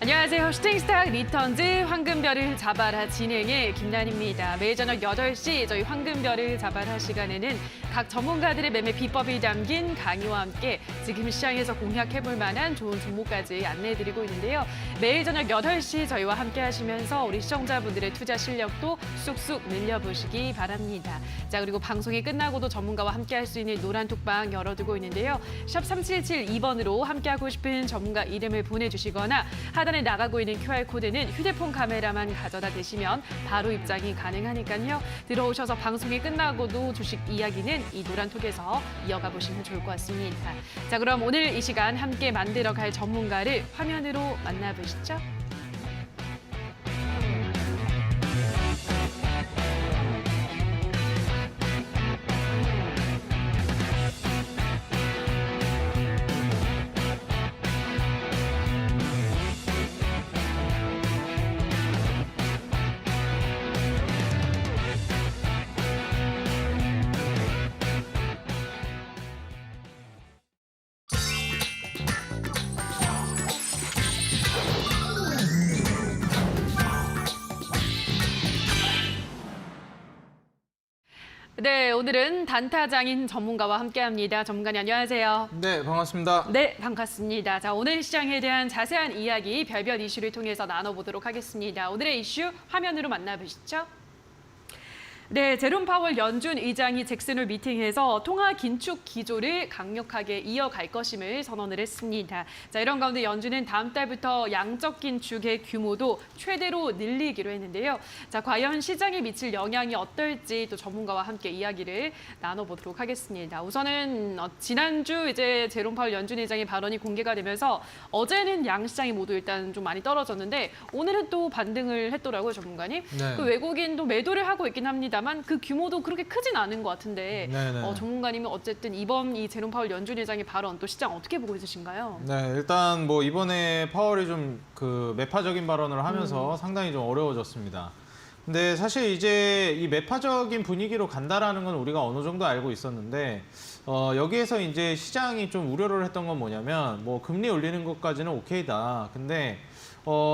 안녕하세요. 슈팅스타 리턴즈 황금별을 잡아라 진행의 김난입니다. 매일 저녁 8시 저희 황금별을 잡아라 시간에는 각 전문가들의 매매 비법이 담긴 강의와 함께 지금 시장에서 공략해볼 만한 좋은 종목까지 안내해드리고 있는데요. 매일 저녁 8시 저희와 함께 하시면서 우리 시청자분들의 투자 실력도 쑥쑥 늘려보시기 바랍니다. 자, 그리고 방송이 끝나고도 전문가와 함께 할 수 있는 노란 톡방 열어두고 있는데요. 샵 3772번으로 함께하고 싶은 전문가 이름을 보내주시거나 하단에 나가고 있는 QR코드는 휴대폰 카메라만 가져다 대시면 바로 입장이 가능하니까요. 들어오셔서 방송이 끝나고도 주식 이야기는 이 노란톡에서 이어가 보시면 좋을 것 같습니다. 자, 그럼 오늘 이 시간 함께 만들어갈 전문가를 화면으로 만나보시죠. 네, 오늘은 단타장인 전문가와 함께합니다. 전문가님 안녕하세요. 네, 반갑습니다. 네, 반갑습니다. 자, 오늘 시장에 대한 자세한 이야기 별별 이슈를 통해서 나눠보도록 하겠습니다. 오늘의 이슈 화면으로 만나보시죠. 네, 제롬 파월 연준 의장이 잭슨홀 미팅에서 통화 긴축 기조를 강력하게 이어갈 것임을 선언을 했습니다. 자, 이런 가운데 연준은 다음 달부터 양적 긴축의 규모도 최대로 늘리기로 했는데요. 자, 과연 시장에 미칠 영향이 어떨지 또 전문가와 함께 이야기를 나눠보도록 하겠습니다. 우선은 지난주 이제 제롬 파월 연준 의장의 발언이 공개가 되면서 어제는 양시장이 모두 일단 좀 많이 떨어졌는데 오늘은 또 반등을 했더라고요, 전문가님. 네. 그 외국인도 매도를 하고 있긴 합니다. 그 규모도 그렇게 크진 않은 것 같은데 전문가님은 어쨌든 이번 이 제롬 파월 연준 의장의 발언 또 시장 어떻게 보고 있으신가요? 네, 일단 뭐 이번에 파월이 좀 그 매파적인 발언을 하면서 상당히 좀 어려워졌습니다. 근데 사실 이제 이 매파적인 분위기로 간다라는 건 우리가 어느 정도 알고 있었는데 여기에서 이제 시장이 좀 우려를 했던 건 뭐냐면 뭐 금리 올리는 것까지는 오케이다. 근데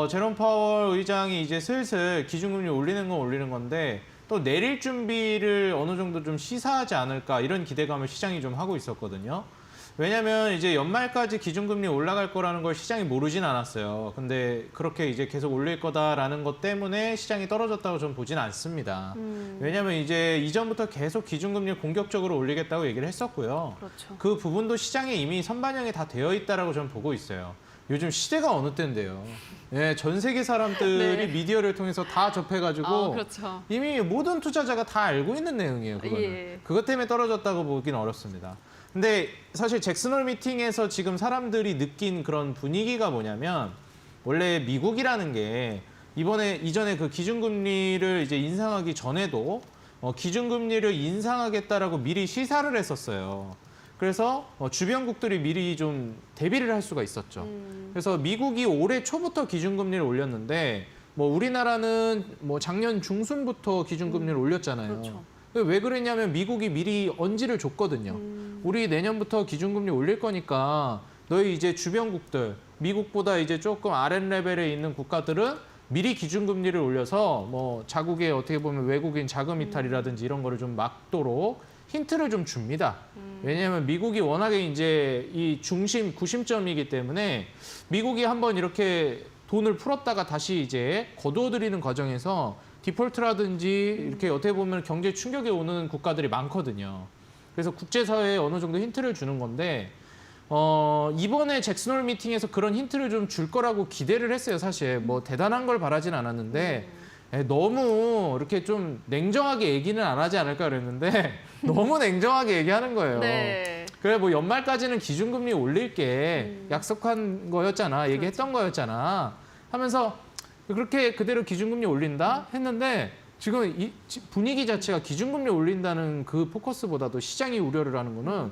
제롬 파월 의장이 이제 슬슬 기준금리 올리는 건 올리는 건데 또 내릴 준비를 어느 정도 좀 시사하지 않을까 이런 기대감을 시장이 좀 하고 있었거든요. 왜냐면 이제 연말까지 기준금리 올라갈 거라는 걸 시장이 모르진 않았어요. 근데 그렇게 이제 계속 올릴 거다라는 것 때문에 시장이 떨어졌다고 저는 보진 않습니다. 왜냐면 이제 이전부터 계속 기준금리를 공격적으로 올리겠다고 얘기를 했었고요. 그렇죠. 그 부분도 시장에 이미 선반영이 다 되어 있다라고 저는 보고 있어요. 요즘 시대가 어느 때인데요. 예, 전 세계 사람들이 네. 미디어를 통해서 다 접해가지고 그렇죠. 이미 모든 투자자가 다 알고 있는 내용이에요. 그거는. 예. 그것 때문에 떨어졌다고 보기는 어렵습니다. 근데 사실 잭슨홀 미팅에서 지금 사람들이 느낀 그런 분위기가 뭐냐면 원래 미국이라는 게 이전에 그 기준금리를 이제 인상하기 전에도 기준금리를 인상하겠다라고 미리 시사를 했었어요. 그래서 주변국들이 미리 좀 대비를 할 수가 있었죠. 그래서 미국이 올해 초부터 기준금리를 올렸는데 뭐 우리나라는 뭐 작년 중순부터 기준금리를 올렸잖아요. 그렇죠. 왜 그랬냐면 미국이 미리 언지를 줬거든요. 우리 내년부터 기준금리 올릴 거니까 너희 이제 주변국들, 미국보다 이제 조금 아랫레벨에 있는 국가들은 미리 기준금리를 올려서 뭐 자국의 어떻게 보면 외국인 자금 이탈이라든지 이런 거를 좀 막도록 힌트를 좀 줍니다. 왜냐하면 미국이 워낙에 이제 이 구심점이기 때문에 미국이 한번 이렇게 돈을 풀었다가 다시 이제 거두어들이는 과정에서 디폴트라든지 이렇게 어떻게 보면 경제 충격이 오는 국가들이 많거든요. 그래서 국제사회에 어느 정도 힌트를 주는 건데 이번에 잭슨홀 미팅에서 그런 힌트를 좀 줄 거라고 기대를 했어요. 사실 뭐 대단한 걸 바라진 않았는데 너무 이렇게 좀 냉정하게 얘기는 안 하지 않을까 그랬는데 너무 냉정하게 얘기하는 거예요. 네. 그래 뭐 연말까지는 기준금리 올릴게 약속한 거였잖아. 얘기했던 거였잖아. 하면서 그렇게 그대로 기준금리 올린다 했는데 지금 이 분위기 자체가 기준금리 올린다는 그 포커스보다도 시장이 우려를 하는 거는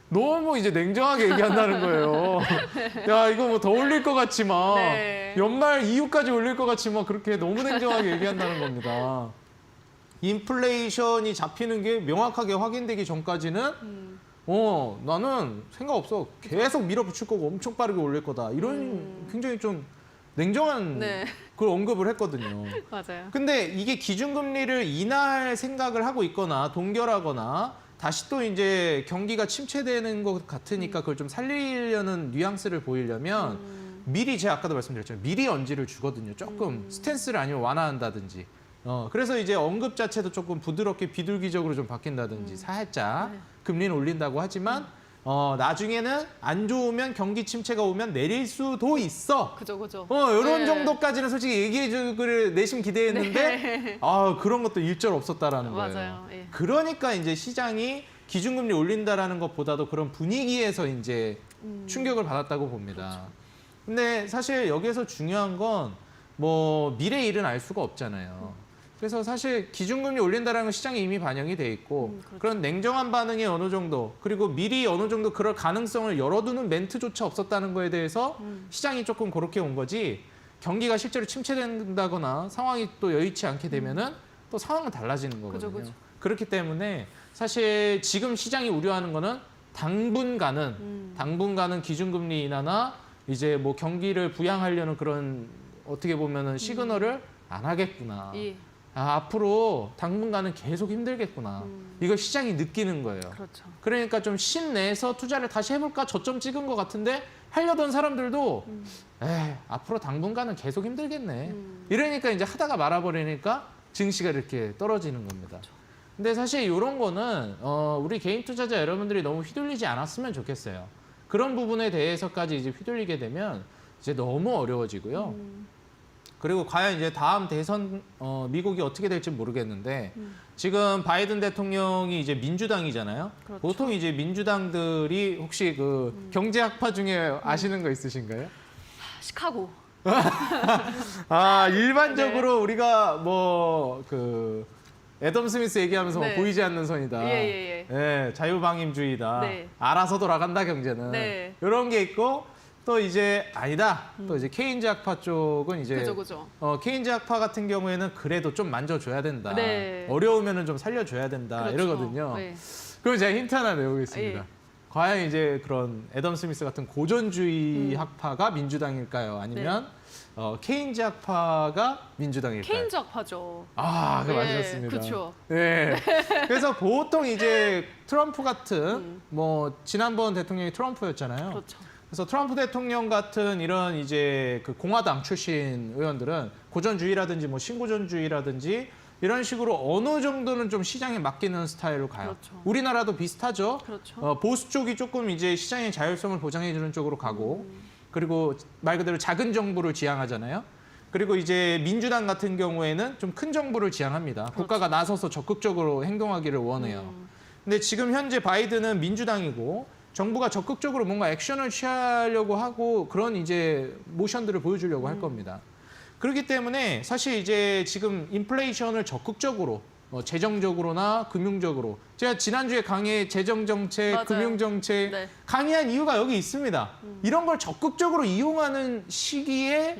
너무 이제 냉정하게 얘기한다는 거예요. 야, 이거 뭐 더 올릴 것 같지 막. 네. 연말 이후까지 올릴 것 같지 막 그렇게 너무 냉정하게 얘기한다는 겁니다. 인플레이션이 잡히는 게 명확하게 확인되기 전까지는 나는 생각 없어. 계속 밀어붙일 거고 엄청 빠르게 올릴 거다. 이런 굉장히 좀 냉정한 네. 그걸 언급을 했거든요. 맞아요. 근데 이게 기준금리를 인하할 생각을 하고 있거나 동결하거나 다시 또 이제 경기가 침체되는 것 같으니까 그걸 좀 살리려는 뉘앙스를 보이려면 미리 제가 아까도 말씀드렸잖아요. 미리 언지를 주거든요. 조금 스탠스를 아니면 완화한다든지. 그래서 이제 언급 자체도 조금 부드럽게 비둘기적으로 좀 바뀐다든지 살짝 네. 금리는 올린다고 하지만 나중에는 안 좋으면 경기 침체가 오면 내릴 수도 있어. 그죠. 이런 네. 정도까지는 솔직히 얘기해 주기를 내심 기대했는데 그런 것도 일절 없었다라는 거예요. 맞아요. 예. 그러니까 이제 시장이 기준금리 올린다라는 것보다도 그런 분위기에서 이제 충격을 받았다고 봅니다. 그렇죠. 근데 사실 여기에서 중요한 건 뭐 미래 일은 알 수가 없잖아요. 그래서 사실 기준금리 올린다라는 건 시장에 이미 반영이 돼 있고 그렇죠. 그런 냉정한 반응이 어느 정도 그리고 미리 어느 정도 그럴 가능성을 열어두는 멘트조차 없었다는 거에 대해서 시장이 조금 그렇게 온 거지 경기가 실제로 침체된다거나 상황이 또 여의치 않게 되면은 또 상황은 달라지는 거거든요. 그죠. 그렇기 때문에 사실 지금 시장이 우려하는 거는 당분간은 기준금리 인하나 이제 뭐 경기를 부양하려는 그런 어떻게 보면은 시그널을 안 하겠구나. 예. 앞으로 당분간은 계속 힘들겠구나. 이걸 시장이 느끼는 거예요. 그렇죠. 그러니까 좀 신내서 투자를 다시 해볼까 저점 찍은 것 같은데 하려던 사람들도 앞으로 당분간은 계속 힘들겠네. 이러니까 이제 하다가 말아버리니까 증시가 이렇게 떨어지는 겁니다. 근데 사실 이런 거는 우리 개인 투자자 여러분들이 너무 휘둘리지 않았으면 좋겠어요. 그런 부분에 대해서까지 이제 휘둘리게 되면 이제 너무 어려워지고요. 그리고 과연 이제 다음 대선 미국이 어떻게 될지 모르겠는데 지금 바이든 대통령이 이제 민주당이잖아요. 그렇죠. 보통 이제 민주당들이 혹시 그 경제학파 중에 아시는 거 있으신가요? 시카고. 일반적으로 우리가 뭐 그 애덤 스미스 얘기하면서 네. 보이지 않는 선이다. 예. 자유방임주의다. 네. 알아서 돌아간다 경제는. 네. 이런 게 있고 또 이제 아니다. 또 이제 케인즈 학파 쪽은 이제 그죠. 케인즈 학파 같은 경우에는 그래도 좀 만져줘야 된다. 네. 어려우면은 좀 살려줘야 된다. 그렇죠. 이러거든요. 네. 그럼 제가 힌트 하나 내보겠습니다. 예. 과연 이제 그런 애덤 스미스 같은 고전주의 학파가 민주당일까요? 아니면 케인즈 학파가 민주당일까요? 케인즈 학파죠. 그 네, 맞으셨습니다. 그쵸. 네. 그래서 보통 이제 트럼프 같은 뭐 지난번 대통령이 트럼프였잖아요. 그렇죠. 그래서 트럼프 대통령 같은 이런 이제 그 공화당 출신 의원들은 고전주의라든지 뭐 신고전주의라든지 이런 식으로 어느 정도는 좀 시장에 맡기는 스타일로 가요. 그렇죠. 우리나라도 비슷하죠. 그렇죠. 보수 쪽이 조금 이제 시장의 자율성을 보장해주는 쪽으로 가고 그리고 말 그대로 작은 정부를 지향하잖아요. 그리고 이제 민주당 같은 경우에는 좀 큰 정부를 지향합니다. 그렇죠. 국가가 나서서 적극적으로 행동하기를 원해요. 근데 지금 현재 바이든은 민주당이고 정부가 적극적으로 뭔가 액션을 취하려고 하고 그런 이제 모션들을 보여주려고 할 겁니다. 그렇기 때문에 사실 이제 지금 인플레이션을 적극적으로 재정적으로나 금융적으로 제가 지난주에 강의 재정정책, 맞아요. 금융정책 네. 강의한 이유가 여기 있습니다. 이런 걸 적극적으로 이용하는 시기에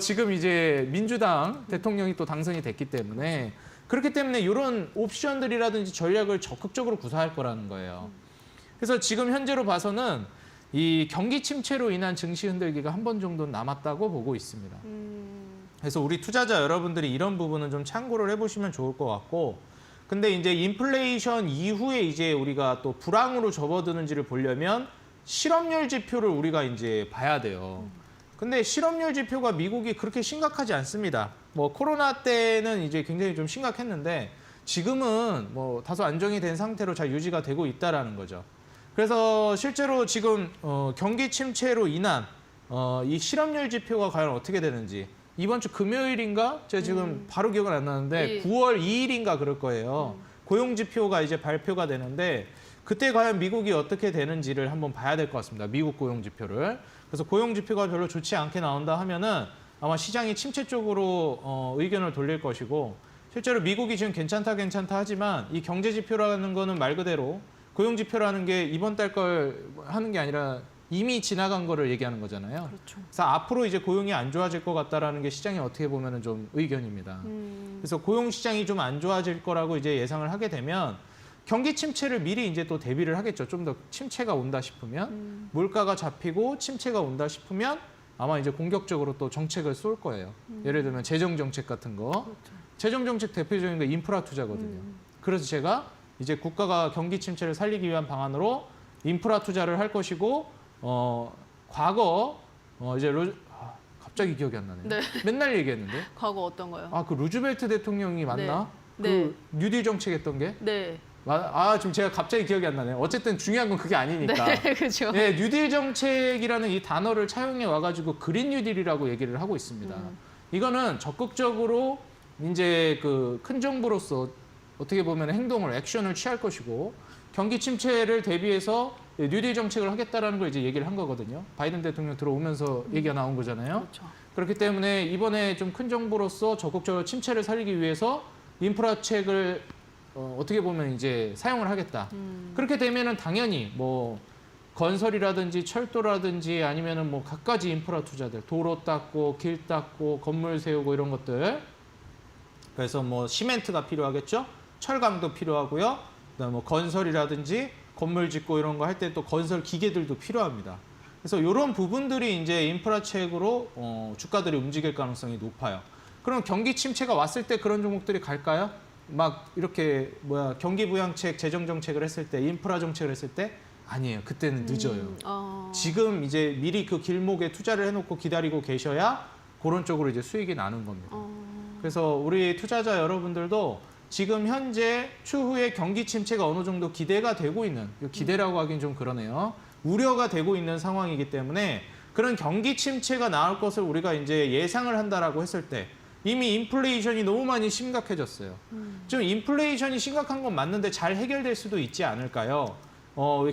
지금 이제 민주당 대통령이 또 당선이 됐기 때문에 그렇기 때문에 이런 옵션들이라든지 전략을 적극적으로 구사할 거라는 거예요. 그래서 지금 현재로 봐서는 이 경기 침체로 인한 증시 흔들기가 한 번 정도 남았다고 보고 있습니다. 그래서 우리 투자자 여러분들이 이런 부분은 좀 참고를 해보시면 좋을 것 같고 근데 이제 인플레이션 이후에 이제 우리가 또 불황으로 접어드는지를 보려면 실업률 지표를 우리가 이제 봐야 돼요. 근데 실업률 지표가 미국이 그렇게 심각하지 않습니다. 뭐 코로나 때는 이제 굉장히 좀 심각했는데 지금은 뭐 다소 안정이 된 상태로 잘 유지가 되고 있다라는 거죠. 그래서 실제로 지금 경기 침체로 인한 이 실업률 지표가 과연 어떻게 되는지 이번 주 금요일인가? 제가 지금 바로 기억은 안 나는데 예. 9월 2일인가 그럴 거예요. 고용 지표가 이제 발표가 되는데 그때 과연 미국이 어떻게 되는지를 한번 봐야 될 것 같습니다. 미국 고용 지표를. 그래서 고용 지표가 별로 좋지 않게 나온다 하면은 아마 시장이 침체 쪽으로 의견을 돌릴 것이고 실제로 미국이 지금 괜찮다 하지만 이 경제 지표라는 거는 말 그대로 고용 지표라는 게 이번 달 걸 하는 게 아니라 이미 지나간 거를 얘기하는 거잖아요. 그렇죠. 그래서 앞으로 이제 고용이 안 좋아질 것 같다라는 게 시장이 어떻게 보면은 좀 의견입니다. 그래서 고용 시장이 좀 안 좋아질 거라고 이제 예상을 하게 되면 경기 침체를 미리 이제 또 대비를 하겠죠. 좀 더 침체가 온다 싶으면 물가가 잡히고 침체가 온다 싶으면 아마 이제 공격적으로 또 정책을 쏠 거예요. 예를 들면 재정 정책 같은 거. 그렇죠. 재정 정책 대표적인 게 인프라 투자거든요. 그래서 제가 이제 국가가 경기 침체를 살리기 위한 방안으로 인프라 투자를 할 것이고 과거 갑자기 기억이 안 나네요. 네. 맨날 얘기했는데. 과거 어떤 거요? 아, 그 루즈벨트 대통령이 맞나? 네. 그 뉴딜 정책 했던 게? 네. 지금 제가 갑자기 기억이 안 나네요. 어쨌든 중요한 건 그게 아니니까. 네, 그렇죠. 네, 뉴딜 정책이라는 이 단어를 차용해 와가지고 그린 뉴딜이라고 얘기를 하고 있습니다. 이거는 적극적으로 이제 그 큰 정부로서 어떻게 보면 행동을, 액션을 취할 것이고 경기 침체를 대비해서 뉴딜 정책을 하겠다라는 걸 이제 얘기를 한 거거든요. 바이든 대통령 들어오면서 얘기가 나온 거잖아요. 그렇죠. 그렇기 때문에 이번에 좀 큰 정부로서 적극적으로 침체를 살리기 위해서 인프라책을 어떻게 보면 이제 사용을 하겠다. 그렇게 되면은 당연히 뭐 건설이라든지 철도라든지 아니면은 뭐 갖가지 인프라 투자들, 도로 닦고 길 닦고 건물 세우고 이런 것들. 그래서 뭐 시멘트가 필요하겠죠. 철강도 필요하고요. 그다음에 뭐 건설이라든지 건물 짓고 이런 거 할 때 또 건설 기계들도 필요합니다. 그래서 이런 부분들이 이제 인프라책으로 주가들이 움직일 가능성이 높아요. 그럼 경기 침체가 왔을 때 그런 종목들이 갈까요? 막 이렇게 경기 부양책, 재정 정책을 했을 때, 인프라 정책을 했을 때 아니에요. 그때는 늦어요. 지금 이제 미리 그 길목에 투자를 해놓고 기다리고 계셔야 그런 쪽으로 이제 수익이 나는 겁니다. 그래서 우리 투자자 여러분들도 지금 현재 추후에 경기 침체가 어느 정도 기대가 되고 있는, 기대라고 하긴 좀 그러네요. 우려가 되고 있는 상황이기 때문에 그런 경기 침체가 나올 것을 우리가 이제 예상을 한다라고 했을 때 이미 인플레이션이 너무 많이 심각해졌어요. 좀 인플레이션이 심각한 건 맞는데 잘 해결될 수도 있지 않을까요?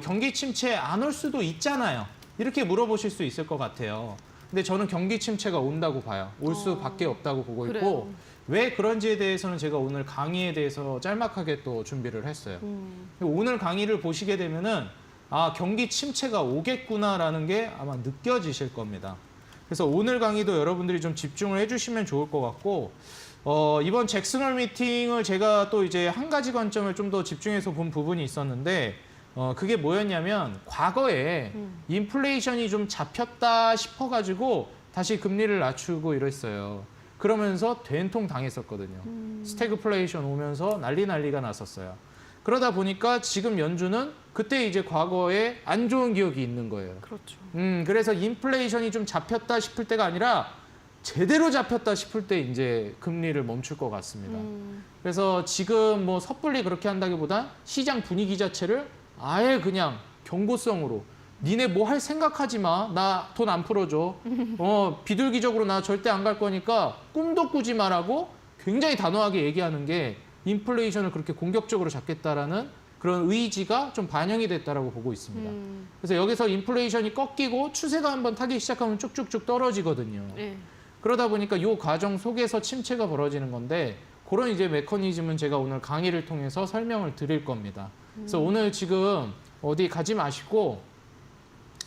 경기 침체 안 올 수도 있잖아요. 이렇게 물어보실 수 있을 것 같아요. 근데 저는 경기 침체가 온다고 봐요. 올 수밖에 없다고 보고 있고 그래요. 왜 그런지에 대해서는 제가 오늘 강의에 대해서 짤막하게 또 준비를 했어요. 오늘 강의를 보시게 되면은 경기 침체가 오겠구나라는 게 아마 느껴지실 겁니다. 그래서 오늘 강의도 여러분들이 좀 집중을 해주시면 좋을 것 같고 이번 잭슨홀 미팅을 제가 또 이제 한 가지 관점을 좀 더 집중해서 본 부분이 있었는데 그게 뭐였냐면 과거에 인플레이션이 좀 잡혔다 싶어가지고 다시 금리를 낮추고 이랬어요. 그러면서 된통 당했었거든요. 스태그플레이션 오면서 난리가 났었어요. 그러다 보니까 지금 연준은 그때 이제 과거에 안 좋은 기억이 있는 거예요. 그렇죠. 그래서 인플레이션이 좀 잡혔다 싶을 때가 아니라 제대로 잡혔다 싶을 때 이제 금리를 멈출 것 같습니다. 그래서 지금 뭐 섣불리 그렇게 한다기보다 시장 분위기 자체를 아예 그냥 경고성으로 니네 뭐 할 생각하지 마. 나 돈 안 풀어줘. 비둘기적으로 나 절대 안 갈 거니까 꿈도 꾸지 마라고 굉장히 단호하게 얘기하는 게 인플레이션을 그렇게 공격적으로 잡겠다라는 그런 의지가 좀 반영이 됐다라고 보고 있습니다. 그래서 여기서 인플레이션이 꺾이고 추세가 한번 타기 시작하면 쭉쭉쭉 떨어지거든요. 네. 그러다 보니까 이 과정 속에서 침체가 벌어지는 건데 그런 이제 메커니즘은 제가 오늘 강의를 통해서 설명을 드릴 겁니다. 그래서 오늘 지금 어디 가지 마시고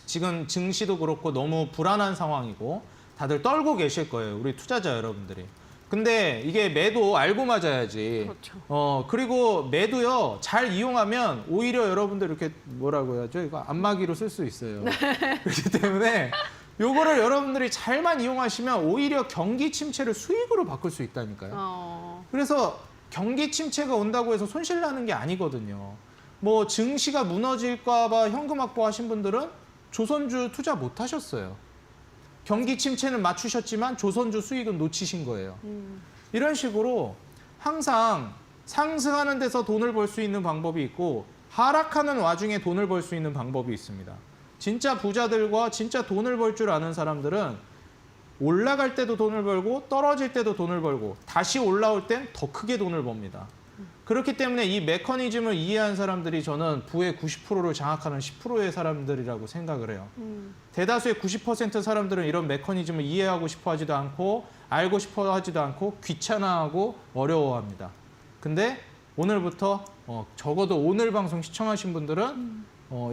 지금 증시도 그렇고 너무 불안한 상황이고 다들 떨고 계실 거예요. 우리 투자자 여러분들이. 근데 이게 매도 알고 맞아야지. 그렇죠. 그리고 매도요 잘 이용하면 오히려 여러분들 이렇게 뭐라고 해야죠? 이거 안마기로 쓸 수 있어요. 그렇기 때문에 요거를 여러분들이 잘만 이용하시면 오히려 경기 침체를 수익으로 바꿀 수 있다니까요. 그래서 경기 침체가 온다고 해서 손실 나는 게 아니거든요. 뭐 증시가 무너질까 봐 현금 확보하신 분들은 조선주 투자 못 하셨어요. 경기 침체는 맞추셨지만 조선주 수익은 놓치신 거예요. 이런 식으로 항상 상승하는 데서 돈을 벌 수 있는 방법이 있고 하락하는 와중에 돈을 벌 수 있는 방법이 있습니다. 진짜 부자들과 진짜 돈을 벌 줄 아는 사람들은 올라갈 때도 돈을 벌고 떨어질 때도 돈을 벌고 다시 올라올 땐 더 크게 돈을 법니다. 그렇기 때문에 이 메커니즘을 이해한 사람들이 저는 부의 90%를 장악하는 10%의 사람들이라고 생각을 해요. 대다수의 90% 사람들은 이런 메커니즘을 이해하고 싶어 하지도 않고 알고 싶어 하지도 않고 귀찮아하고 어려워합니다. 근데 오늘부터 적어도 오늘 방송 시청하신 분들은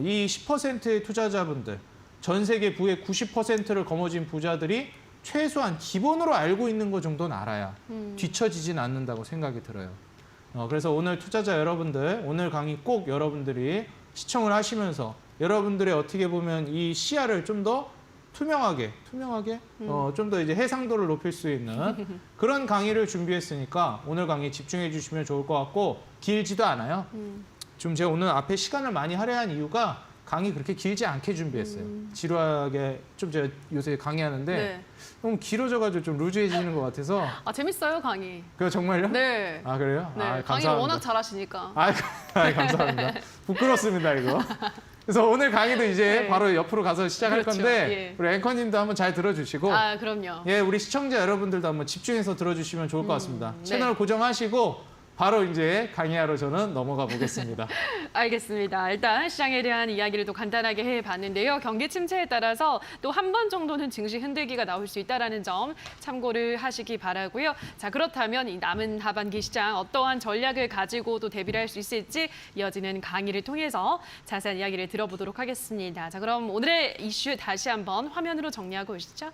이 10%의 투자자분들, 전 세계 부의 90%를 거머쥔 부자들이 최소한 기본으로 알고 있는 것 정도는 알아야 뒤처지진 않는다고 생각이 들어요. 그래서 오늘 투자자 여러분들, 오늘 강의 꼭 여러분들이 시청을 하시면서 여러분들의 어떻게 보면 이 시야를 좀 더 투명하게 좀 더 이제 해상도를 높일 수 있는 그런 강의를 준비했으니까 오늘 강의 집중해 주시면 좋을 것 같고 길지도 않아요. 좀 제가 오늘 앞에 시간을 많이 할애한 이유가 강의 그렇게 길지 않게 준비했어요. 지루하게 좀 제가 요새 강의하는데 네. 너무 길어져가지고 좀 루즈해지는 것 같아서. 아, 재밌어요, 강의. 그거 정말요? 네. 아 그래요? 네. 아, 강의를 감사합니다. 워낙 잘하시니까. 감사합니다. 부끄럽습니다 이거. 그래서 오늘 강의도 이제 네. 바로 옆으로 가서 시작할 그렇죠. 건데 예. 우리 앵커님도 한번 잘 들어주시고 아, 그럼요. 예, 우리 시청자 여러분들도 한번 집중해서 들어주시면 좋을 것 같습니다. 네. 채널 고정하시고 바로 이제 강의하러 저는 넘어가 보겠습니다. 알겠습니다. 일단 시장에 대한 이야기를 또 간단하게 해봤는데요. 경기 침체에 따라서 또 한 번 정도는 증시 흔들기가 나올 수 있다는 점 참고를 하시기 바라고요. 자, 그렇다면 이 남은 하반기 시장 어떠한 전략을 가지고 또 대비를 할 수 있을지 이어지는 강의를 통해서 자세한 이야기를 들어보도록 하겠습니다. 자, 그럼 오늘의 이슈 다시 한번 화면으로 정리하고 오시죠.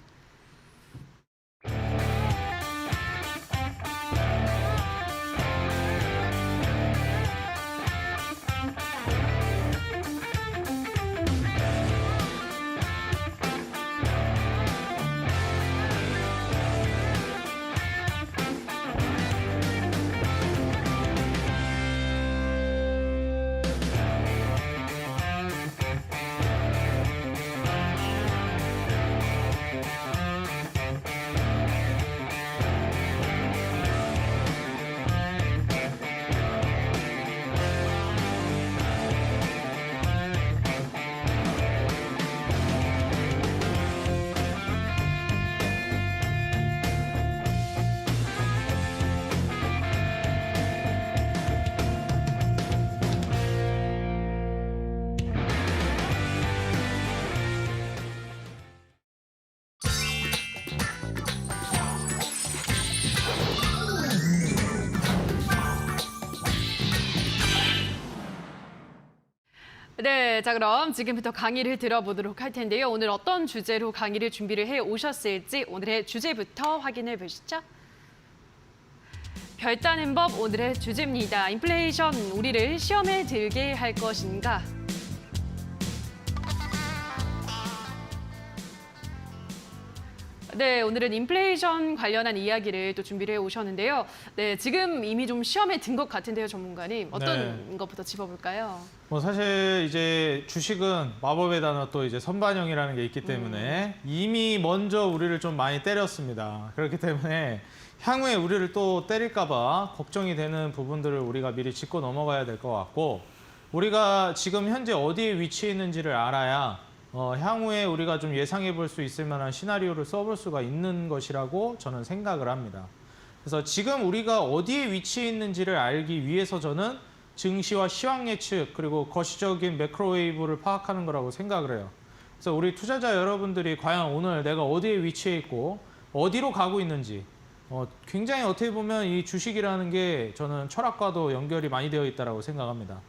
네, 자 그럼 지금부터 강의를 들어보도록 할 텐데요. 오늘 어떤 주제로 강의를 준비를 해 오셨을지 오늘의 주제부터 확인해 보시죠. 별다른 법 오늘의 주제입니다. 인플레이션 우리를 시험에 들게 할 것인가? 네, 오늘은 인플레이션 관련한 이야기를 또 준비를 해 오셨는데요. 네, 지금 이미 좀 시험에 든 것 같은데요, 전문가님. 어떤 것부터 짚어볼까요? 뭐 사실 이제 주식은 마법의 단어 또 이제 선반영이라는 게 있기 때문에 이미 먼저 우리를 좀 많이 때렸습니다. 그렇기 때문에 향후에 우리를 또 때릴까봐 걱정이 되는 부분들을 우리가 미리 짚고 넘어가야 될 것 같고 우리가 지금 현재 어디에 위치해 있는지를 알아야 향후에 우리가 좀 예상해 볼 수 있을 만한 시나리오를 써볼 수가 있는 것이라고 저는 생각을 합니다. 그래서 지금 우리가 어디에 위치해 있는지를 알기 위해서 저는 증시와 시황 예측 그리고 거시적인 매크로웨이브를 파악하는 거라고 생각을 해요. 그래서 우리 투자자 여러분들이 과연 오늘 내가 어디에 위치해 있고 어디로 가고 있는지 굉장히 어떻게 보면 이 주식이라는 게 저는 철학과도 연결이 많이 되어 있다고 생각합니다.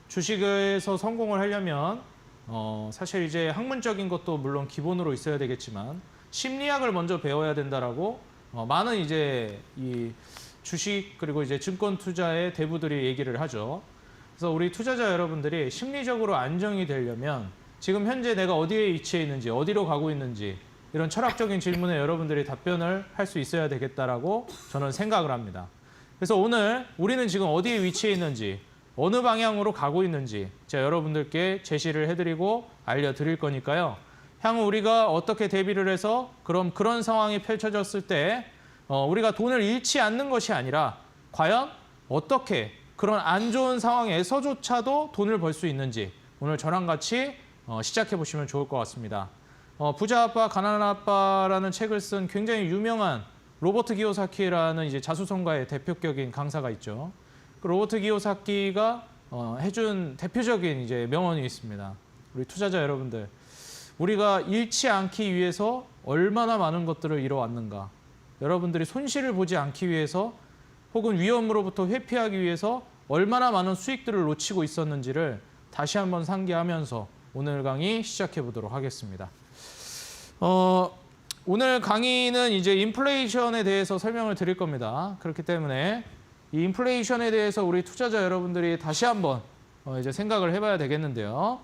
주식에서 성공을 하려면 사실 이제 학문적인 것도 물론 기본으로 있어야 되겠지만 심리학을 먼저 배워야 된다라고 많은 이제 이 주식 그리고 이제 증권 투자의 대부들이 얘기를 하죠. 그래서 우리 투자자 여러분들이 심리적으로 안정이 되려면 지금 현재 내가 어디에 위치해 있는지 어디로 가고 있는지 이런 철학적인 질문에 여러분들이 답변을 할 수 있어야 되겠다라고 저는 생각을 합니다. 그래서 오늘 우리는 지금 어디에 위치해 있는지 어느 방향으로 가고 있는지 제가 여러분들께 제시를 해드리고 알려드릴 거니까요. 향후 우리가 어떻게 대비를 해서 그런 상황이 펼쳐졌을 때 우리가 돈을 잃지 않는 것이 아니라 과연 어떻게 그런 안 좋은 상황에서조차도 돈을 벌 수 있는지 오늘 저랑 같이 시작해 보시면 좋을 것 같습니다. 부자 아빠, 가난한 아빠라는 책을 쓴 굉장히 유명한 로버트 기요사키라는 이제 자수성가의 대표격인 강사가 있죠. 그 로버트 기요사키가 해준 대표적인 이제 명언이 있습니다. 우리 투자자 여러분들, 우리가 잃지 않기 위해서 얼마나 많은 것들을 잃어왔는가. 여러분들이 손실을 보지 않기 위해서 혹은 위험으로부터 회피하기 위해서 얼마나 많은 수익들을 놓치고 있었는지를 다시 한번 상기하면서 오늘 강의 시작해 보도록 하겠습니다. 오늘 강의는 이제 인플레이션에 대해서 설명을 드릴 겁니다. 그렇기 때문에 이 인플레이션에 대해서 우리 투자자 여러분들이 다시 한번 이제 생각을 해봐야 되겠는데요.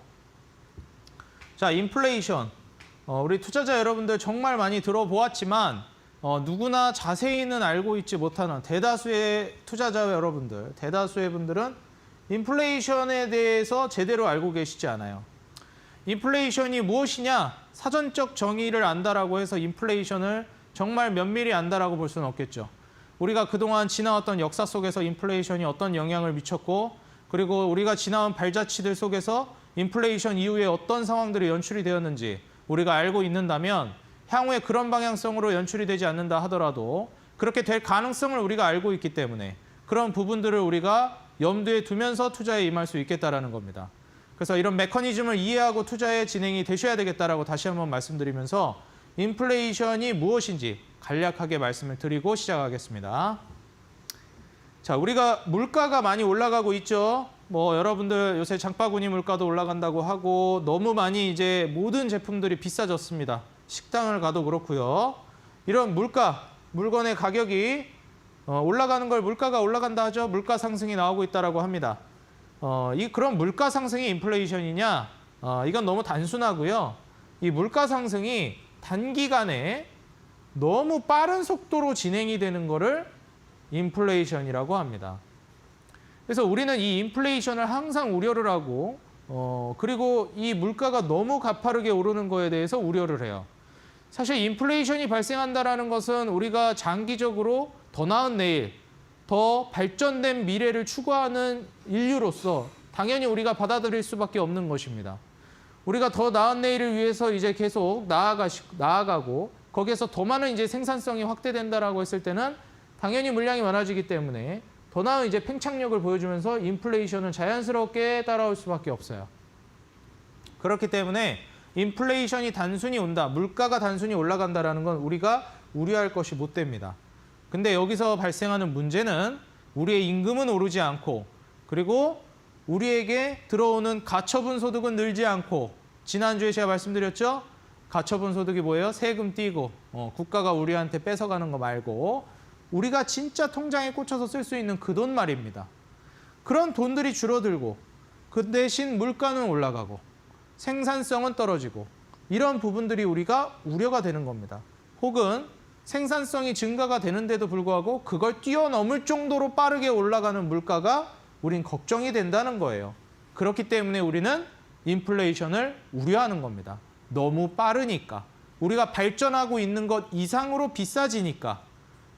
자, 인플레이션. 우리 투자자 여러분들 정말 많이 들어보았지만 누구나 자세히는 알고 있지 못하는 대다수의 투자자 여러분들, 대다수의 분들은 인플레이션에 대해서 제대로 알고 계시지 않아요. 인플레이션이 무엇이냐? 사전적 정의를 안다라고 해서 인플레이션을 정말 면밀히 안다라고 볼 수는 없겠죠. 우리가 그동안 지나왔던 역사 속에서 인플레이션이 어떤 영향을 미쳤고, 그리고 우리가 지나온 발자취들 속에서 인플레이션 이후에 어떤 상황들이 연출이 되었는지 우리가 알고 있는다면 향후에 그런 방향성으로 연출이 되지 않는다 하더라도 그렇게 될 가능성을 우리가 알고 있기 때문에 그런 부분들을 우리가 염두에 두면서 투자에 임할 수 있겠다라는 겁니다. 그래서 이런 메커니즘을 이해하고 투자에 진행이 되셔야 되겠다라고 다시 한번 말씀드리면서 인플레이션이 무엇인지 간략하게 말씀을 드리고 시작하겠습니다. 자, 우리가 물가가 많이 올라가고 있죠. 여러분들 요새 장바구니 물가도 올라간다고 하고 너무 많이 이제 모든 제품들이 비싸졌습니다. 식당을 가도 그렇고요. 이런 물건의 가격이 올라가는 걸 물가가 올라간다 하죠. 물가 상승이 나오고 있다라고 합니다. 그런 물가 상승이 인플레이션이냐? 이건 너무 단순하고요. 이 물가 상승이 단기간에 너무 빠른 속도로 진행이 되는 거를 인플레이션이라고 합니다. 그래서 우리는 이 인플레이션을 항상 우려를 하고 그리고 이 물가가 너무 가파르게 오르는 거에 대해서 우려를 해요. 사실 인플레이션이 발생한다라는 것은 우리가 장기적으로 더 나은 내일, 더 발전된 미래를 추구하는 인류로서 당연히 우리가 받아들일 수밖에 없는 것입니다. 우리가 더 나은 내일을 위해서 이제 계속 나아가고 거기에서 더 많은 이제 생산성이 확대된다라고 했을 때는 당연히 물량이 많아지기 때문에 더 나은 이제 팽창력을 보여주면서 인플레이션은 자연스럽게 따라올 수밖에 없어요. 그렇기 때문에 인플레이션이 단순히 온다, 물가가 단순히 올라간다라는 건 우리가 우려할 것이 못 됩니다. 근데 여기서 발생하는 문제는 우리의 임금은 오르지 않고 그리고 우리에게 들어오는 가처분 소득은 늘지 않고 지난주에 제가 말씀드렸죠? 가처분 소득이 뭐예요? 세금 떼고 국가가 우리한테 뺏어가는 거 말고 우리가 진짜 통장에 꽂혀서 쓸 수 있는 그 돈 말입니다. 그런 돈들이 줄어들고 그 대신 물가는 올라가고 생산성은 떨어지고 이런 부분들이 우리가 우려가 되는 겁니다. 혹은 생산성이 증가가 되는데도 불구하고 그걸 뛰어넘을 정도로 빠르게 올라가는 물가가 우린 걱정이 된다는 거예요. 그렇기 때문에 우리는 인플레이션을 우려하는 겁니다. 너무 빠르니까. 우리가 발전하고 있는 것 이상으로 비싸지니까.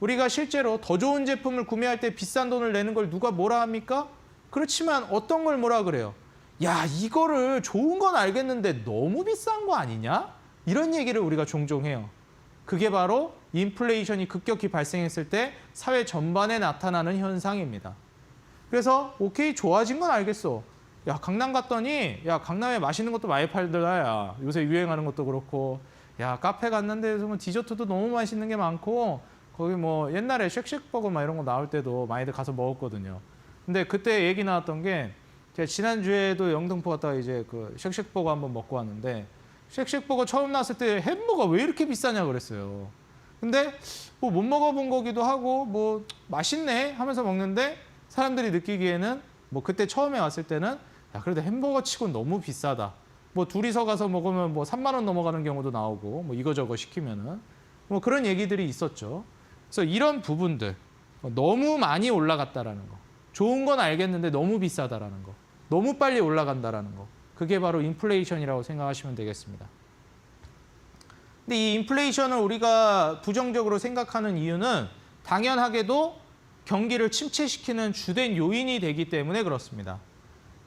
우리가 실제로 더 좋은 제품을 구매할 때 비싼 돈을 내는 걸 누가 뭐라 합니까? 그렇지만 어떤 걸 뭐라 그래요? 야, 이거를 좋은 건 알겠는데 너무 비싼 거 아니냐? 이런 얘기를 우리가 종종 해요. 그게 바로 인플레이션이 급격히 발생했을 때 사회 전반에 나타나는 현상입니다. 그래서 오케이, 좋아진 건 알겠어. 야, 강남 갔더니 야, 강남에 맛있는 것도 많이 팔더라. 야, 요새 유행하는 것도 그렇고 야, 카페 갔는데 디저트도 너무 맛있는 게 많고 거기 옛날에 쉑쉑버거 막 이런 거 나올 때도 많이들 가서 먹었거든요. 근데 그때 얘기 나왔던 게 제가 지난주에도 영등포 갔다가 이제 그 쉑쉑버거 한번 먹고 왔는데 쉑쉑버거 처음 나왔을 때 햄버거 왜 이렇게 비싸냐 그랬어요. 근데 못 먹어본 거기도 하고 맛있네 하면서 먹는데 사람들이 느끼기에는 그때 처음에 왔을 때는 야, 그래도 햄버거 치곤 너무 비싸다. 둘이서 가서 먹으면 3만 원 넘어가는 경우도 나오고 이거저거 시키면은 그런 얘기들이 있었죠. 그래서 이런 부분들 너무 많이 올라갔다라는 거, 좋은 건 알겠는데 너무 비싸다라는 거, 너무 빨리 올라간다라는 거, 그게 바로 인플레이션이라고 생각하시면 되겠습니다. 근데 이 인플레이션을 우리가 부정적으로 생각하는 이유는 당연하게도 경기를 침체시키는 주된 요인이 되기 때문에 그렇습니다.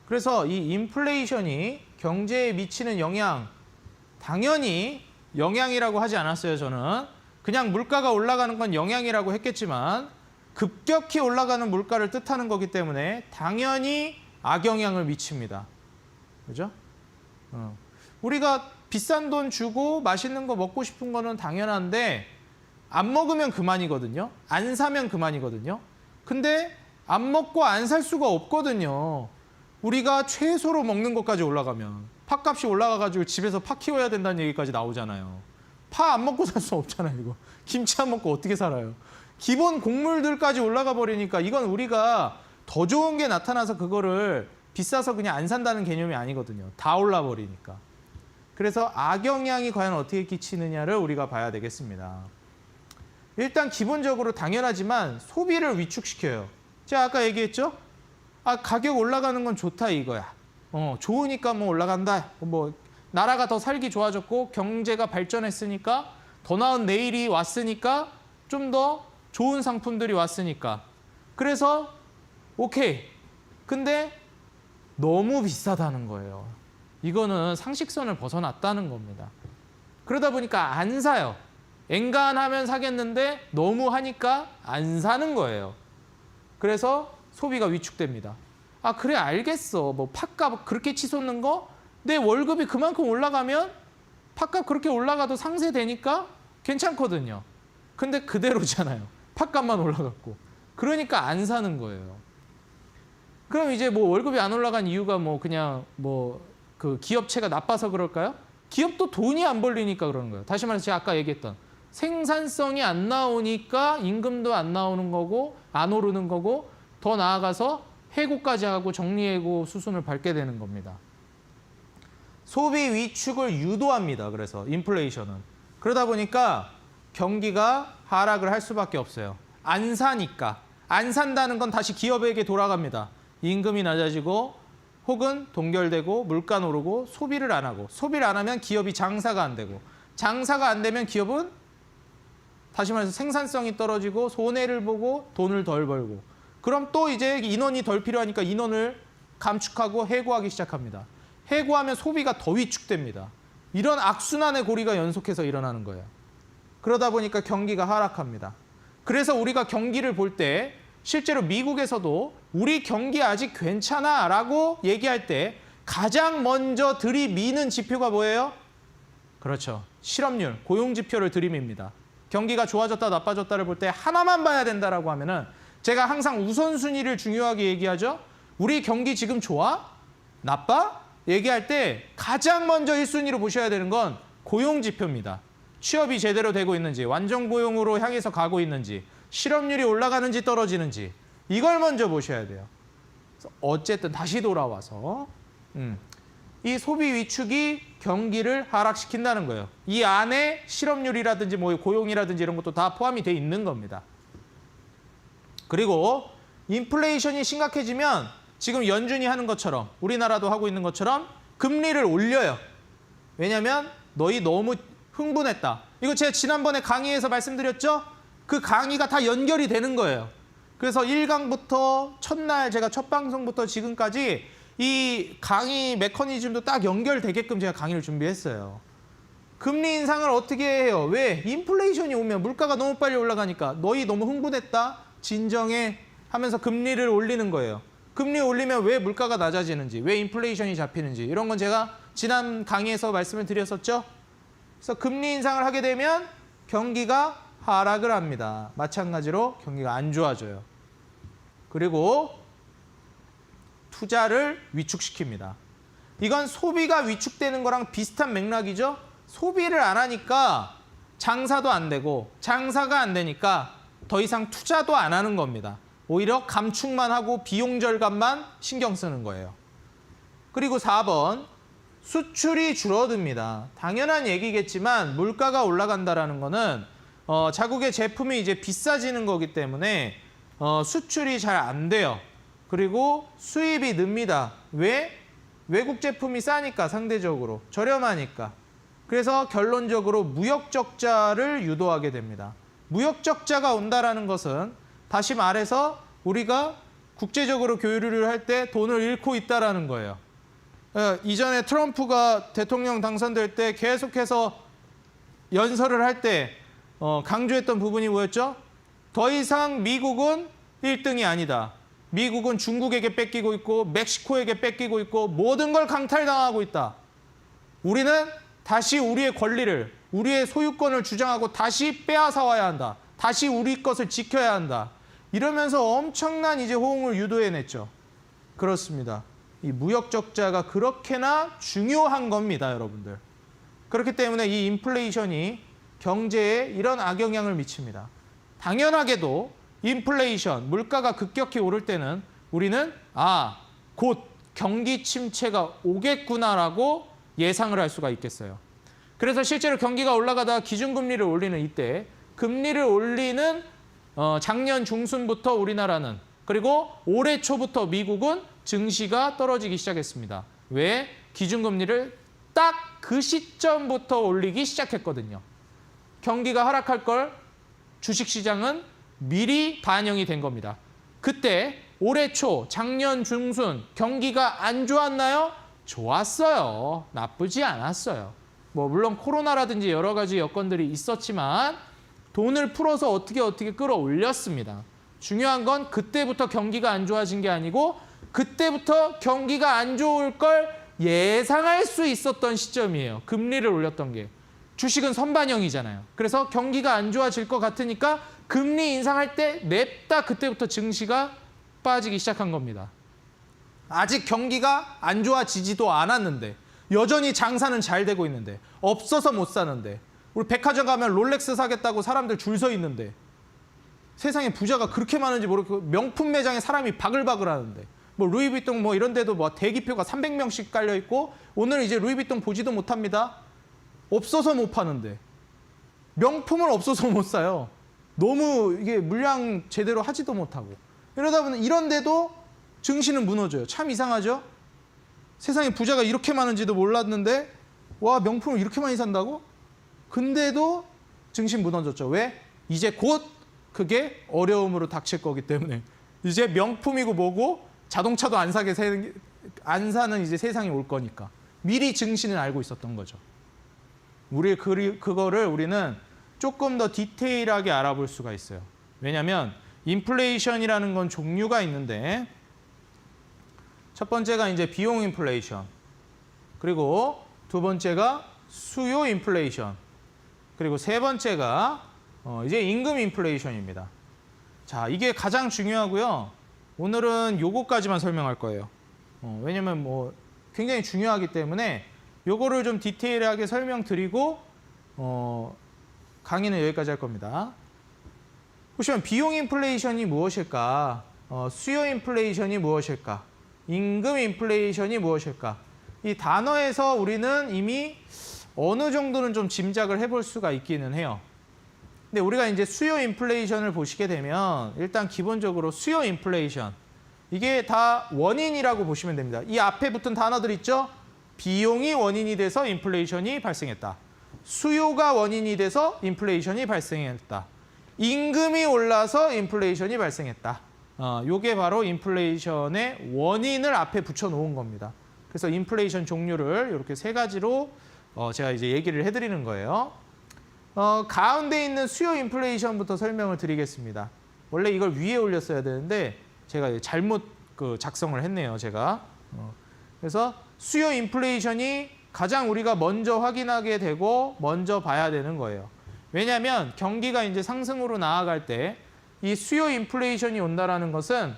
그래서 이 인플레이션이 경제에 미치는 영향, 당연히 영향이라고 하지 않았어요, 저는. 그냥 물가가 올라가는 건 영향이라고 했겠지만 급격히 올라가는 물가를 뜻하는 거기 때문에 당연히 악영향을 미칩니다. 그죠? 우리가 비싼 돈 주고 맛있는 거 먹고 싶은 거는 당연한데 안 먹으면 그만이거든요. 안 사면 그만이거든요. 근데 안 먹고 안 살 수가 없거든요. 우리가 최소로 먹는 것까지 올라가면 팥값이 올라가가지고 집에서 파 키워야 된다는 얘기까지 나오잖아요. 파 안 먹고 살 수 없잖아요, 이거. 김치 안 먹고 어떻게 살아요? 기본 곡물들까지 올라가 버리니까 이건 우리가 더 좋은 게 나타나서 그거를 비싸서 그냥 안 산다는 개념이 아니거든요. 다 올라 버리니까. 그래서 악영향이 과연 어떻게 끼치느냐를 우리가 봐야 되겠습니다. 일단 기본적으로 당연하지만 소비를 위축시켜요. 제가 아까 얘기했죠? 가격 올라가는 건 좋다 이거야. 좋으니까 뭐 올라간다. 뭐 나라가 더 살기 좋아졌고 경제가 발전했으니까 더 나은 내일이 왔으니까 좀 더 좋은 상품들이 왔으니까. 그래서 오케이. 근데 너무 비싸다는 거예요. 이거는 상식선을 벗어났다는 겁니다. 그러다 보니까 안 사요. 엔간하면 사겠는데 너무 하니까 안 사는 거예요. 그래서 소비가 위축됩니다. 그래 알겠어. 뭐 팥값 그렇게 치솟는 거 내 월급이 그만큼 올라가면 팥값 그렇게 올라가도 상쇄되니까 괜찮거든요. 근데 그대로잖아요. 팥값만 올라갔고. 그러니까 안 사는 거예요. 그럼 이제 뭐 월급이 안 올라간 이유가 뭐 그냥 뭐 그 기업체가 나빠서 그럴까요? 기업도 돈이 안 벌리니까 그러는 거예요. 다시 말해서 제가 아까 얘기했던 생산성이 안 나오니까 임금도 안 나오는 거고 안 오르는 거고 더 나아가서 해고까지 하고 정리해고 수순을 밟게 되는 겁니다. 소비 위축을 유도합니다. 그래서 인플레이션은. 그러다 보니까 경기가 하락을 할 수밖에 없어요. 안 사니까. 안 산다는 건 다시 기업에게 돌아갑니다. 임금이 낮아지고 혹은 동결되고 물가 오르고 소비를 안 하고 소비를 안 하면 기업이 장사가 안 되고 장사가 안 되면 기업은 다시 말해서 생산성이 떨어지고 손해를 보고 돈을 덜 벌고 그럼 또 이제 인원이 덜 필요하니까 인원을 감축하고 해고하기 시작합니다. 해고하면 소비가 더 위축됩니다. 이런 악순환의 고리가 연속해서 일어나는 거예요. 그러다 보니까 경기가 하락합니다. 그래서 우리가 경기를 볼 때 실제로 미국에서도 우리 경기 아직 괜찮아 라고 얘기할 때 가장 먼저 들이미는 지표가 뭐예요? 그렇죠. 실업률, 고용지표를 들이밉니다. 경기가 좋아졌다 나빠졌다를 볼 때 하나만 봐야 된다라고 하면은 제가 항상 우선순위를 중요하게 얘기하죠. 우리 경기 지금 좋아? 나빠? 얘기할 때 가장 먼저 1순위로 보셔야 되는 건 고용지표입니다. 취업이 제대로 되고 있는지, 완전 고용으로 향해서 가고 있는지, 실업률이 올라가는지 떨어지는지 이걸 먼저 보셔야 돼요. 그래서 어쨌든 다시 돌아와서 이 소비 위축이 경기를 하락시킨다는 거예요. 이 안에 실업률이라든지 뭐 고용이라든지 이런 것도 다 포함이 돼 있는 겁니다. 그리고 인플레이션이 심각해지면 지금 연준이 하는 것처럼 우리나라도 하고 있는 것처럼 금리를 올려요. 왜냐하면 너희 너무 흥분했다. 이거 제가 지난번에 강의에서 말씀드렸죠? 그 강의가 다 연결이 되는 거예요. 그래서 1강부터 첫날 제가 첫 방송부터 지금까지 이 강의 메커니즘도 딱 연결되게끔 제가 강의를 준비했어요. 금리 인상을 어떻게 해요? 왜? 인플레이션이 오면 물가가 너무 빨리 올라가니까 너희 너무 흥분했다. 진정해 하면서 금리를 올리는 거예요. 금리 올리면 왜 물가가 낮아지는지, 왜 인플레이션이 잡히는지 이런 건 제가 지난 강의에서 말씀을 드렸었죠. 그래서 금리 인상을 하게 되면 경기가 하락을 합니다. 마찬가지로 경기가 안 좋아져요. 그리고 투자를 위축시킵니다. 이건 소비가 위축되는 거랑 비슷한 맥락이죠. 소비를 안 하니까 장사도 안 되고 장사가 안 되니까 더 이상 투자도 안 하는 겁니다. 오히려 감축만 하고 비용 절감만 신경 쓰는 거예요. 그리고 4번, 수출이 줄어듭니다. 당연한 얘기겠지만 물가가 올라간다라는 거는 자국의 제품이 이제 비싸지는 거기 때문에 수출이 잘 안 돼요. 그리고 수입이 늡니다. 왜? 외국 제품이 싸니까 상대적으로 저렴하니까. 그래서 결론적으로 무역 적자를 유도하게 됩니다. 무역 적자가 온다라는 것은 다시 말해서 우리가 국제적으로 교류를 할 때 돈을 잃고 있다라는 거예요. 이전에 트럼프가 대통령 당선될 때 계속해서 연설을 할 때 강조했던 부분이 뭐였죠? 더 이상 미국은 1등이 아니다. 미국은 중국에게 뺏기고 있고 멕시코에게 뺏기고 있고 모든 걸 강탈당하고 있다. 우리는 다시 우리의 권리를, 우리의 소유권을 주장하고 다시 빼앗아 와야 한다. 다시 우리 것을 지켜야 한다. 이러면서 엄청난 이제 호응을 유도해냈죠. 그렇습니다. 이 무역 적자가 그렇게나 중요한 겁니다, 여러분들. 그렇기 때문에 이 인플레이션이 경제에 이런 악영향을 미칩니다. 당연하게도 인플레이션, 물가가 급격히 오를 때는 우리는 곧 경기 침체가 오겠구나라고 예상을 할 수가 있겠어요. 그래서 실제로 경기가 올라가다가 기준금리를 올리는 이때 금리를 올리는 작년 중순부터 우리나라는 그리고 올해 초부터 미국은 증시가 떨어지기 시작했습니다. 왜? 기준금리를 딱 그 시점부터 올리기 시작했거든요. 경기가 하락할 걸 주식시장은 미리 반영이 된 겁니다. 그때 올해 초, 작년 중순 경기가 안 좋았나요? 좋았어요. 나쁘지 않았어요. 뭐 물론 코로나라든지 여러 가지 여건들이 있었지만 돈을 풀어서 어떻게 끌어올렸습니다. 중요한 건 그때부터 경기가 안 좋아진 게 아니고 그때부터 경기가 안 좋을 걸 예상할 수 있었던 시점이에요. 금리를 올렸던 게. 주식은 선반영이잖아요. 그래서 경기가 안 좋아질 것 같으니까 금리 인상할 때 냅다 그때부터 증시가 빠지기 시작한 겁니다. 아직 경기가 안 좋아지지도 않았는데 여전히 장사는 잘 되고 있는데 없어서 못 사는데 우리 백화점 가면 롤렉스 사겠다고 사람들 줄 서 있는데 세상에 부자가 그렇게 많은지 모르고 명품 매장에 사람이 바글바글 하는데 뭐 루이비통 뭐 이런 데도 뭐 대기표가 300명씩 깔려 있고 오늘 이제 루이비통 보지도 못합니다. 없어서 못 파는데 명품은 없어서 못 사요. 너무 이게 물량 제대로 하지도 못하고 이러다 보면 이런데도 증시는 무너져요. 참 이상하죠? 세상에 부자가 이렇게 많은지도 몰랐는데 와 명품을 이렇게 많이 산다고? 근데도 증시 무너졌죠. 왜? 이제 곧 그게 어려움으로 닥칠 거기 때문에 이제 명품이고 뭐고 자동차도 안 사는 이제 세상이 올 거니까 미리 증시는 알고 있었던 거죠. 그거를 우리는 조금 더 디테일하게 알아볼 수가 있어요. 왜냐하면 인플레이션이라는 건 종류가 있는데 첫 번째가 이제 비용 인플레이션, 그리고 두 번째가 수요 인플레이션, 그리고 세 번째가 이제 임금 인플레이션입니다. 자, 이게 가장 중요하고요. 오늘은 요거까지만 설명할 거예요. 왜냐면 뭐 굉장히 중요하기 때문에 요거를 좀 디테일하게 설명드리고 강의는 여기까지 할 겁니다. 보시면 비용 인플레이션이 무엇일까? 수요 인플레이션이 무엇일까? 임금 인플레이션이 무엇일까? 이 단어에서 우리는 이미 어느 정도는 좀 짐작을 해볼 수가 있기는 해요. 근데 우리가 이제 수요 인플레이션을 보시게 되면 일단 기본적으로 수요 인플레이션 이게 다 원인이라고 보시면 됩니다. 이 앞에 붙은 단어들 있죠? 비용이 원인이 돼서 인플레이션이 발생했다. 수요가 원인이 돼서 인플레이션이 발생했다. 임금이 올라서 인플레이션이 발생했다. 요게 바로 인플레이션의 원인을 앞에 붙여놓은 겁니다. 그래서 인플레이션 종류를 이렇게 세 가지로 제가 이제 얘기를 해드리는 거예요. 가운데 있는 수요 인플레이션부터 설명을 드리겠습니다. 원래 이걸 위에 올렸어야 되는데 제가 잘못 작성을 했네요. 제가. 그래서 수요 인플레이션이 가장 우리가 먼저 확인하게 되고 먼저 봐야 되는 거예요. 왜냐하면 경기가 이제 상승으로 나아갈 때 이 수요 인플레이션이 온다라는 것은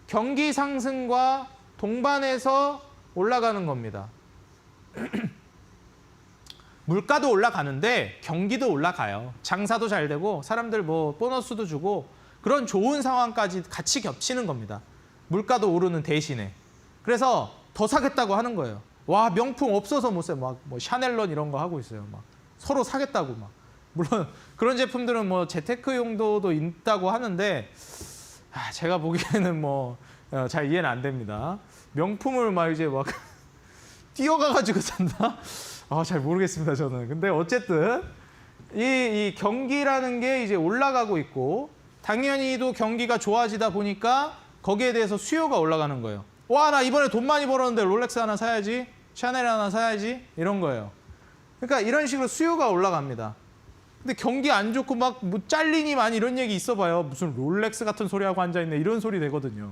경기 상승과 동반해서 올라가는 겁니다. 물가도 올라가는데 경기도 올라가요. 장사도 잘 되고 사람들 뭐 보너스도 주고 그런 좋은 상황까지 같이 겹치는 겁니다. 물가도 오르는 대신에. 그래서 더 사겠다고 하는 거예요. 와 명품 없어서 못 사요. 막 뭐 샤넬런 이런 거 하고 있어요. 막 서로 사겠다고 막. 물론 그런 제품들은 뭐 재테크 용도도 있다고 하는데 제가 보기에는 뭐 잘 이해는 안 됩니다. 명품을 막 이제 막 뛰어가가지고 산다? 잘 모르겠습니다, 저는. 근데 어쨌든 이 경기라는 게 이제 올라가고 있고 당연히도 경기가 좋아지다 보니까 거기에 대해서 수요가 올라가는 거예요. 와, 나 이번에 돈 많이 벌었는데 롤렉스 하나 사야지, 샤넬 하나 사야지 이런 거예요. 그러니까 이런 식으로 수요가 올라갑니다. 근데 경기 안 좋고 막 뭐 잘리니 많이 이런 얘기 있어 봐요. 무슨 롤렉스 같은 소리하고 앉아있네 이런 소리 되거든요.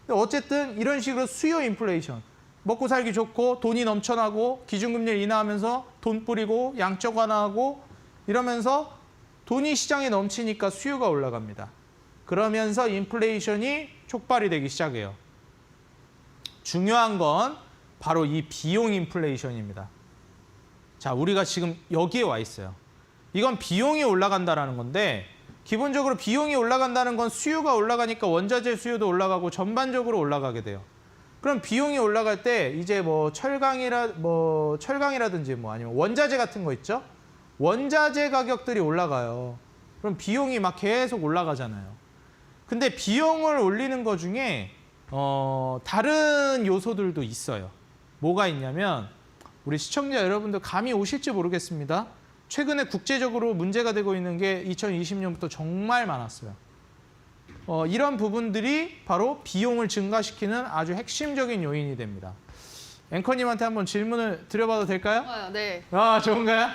근데 어쨌든 이런 식으로 수요 인플레이션. 먹고 살기 좋고 돈이 넘쳐나고 기준금리를 인하하면서 돈 뿌리고 양적 완화하고 이러면서 돈이 시장에 넘치니까 수요가 올라갑니다. 그러면서 인플레이션이 촉발이 되기 시작해요. 중요한 건 바로 이 비용 인플레이션입니다. 자, 우리가 지금 여기에 와 있어요. 이건 비용이 올라간다라는 건데 기본적으로 비용이 올라간다는 건 수요가 올라가니까 원자재 수요도 올라가고 전반적으로 올라가게 돼요. 그럼 비용이 올라갈 때 이제 뭐 철강이라든지 뭐 아니면 원자재 같은 거 있죠? 원자재 가격들이 올라가요. 그럼 비용이 막 계속 올라가잖아요. 근데 비용을 올리는 것 중에 다른 요소들도 있어요. 뭐가 있냐면 우리 시청자 여러분들 감이 오실지 모르겠습니다. 최근에 국제적으로 문제가 되고 있는 게 2020년부터 정말 많았어요. 이런 부분들이 바로 비용을 증가시키는 아주 핵심적인 요인이 됩니다. 앵커님한테 한번 질문을 드려봐도 될까요? 네. 아, 좋은가요?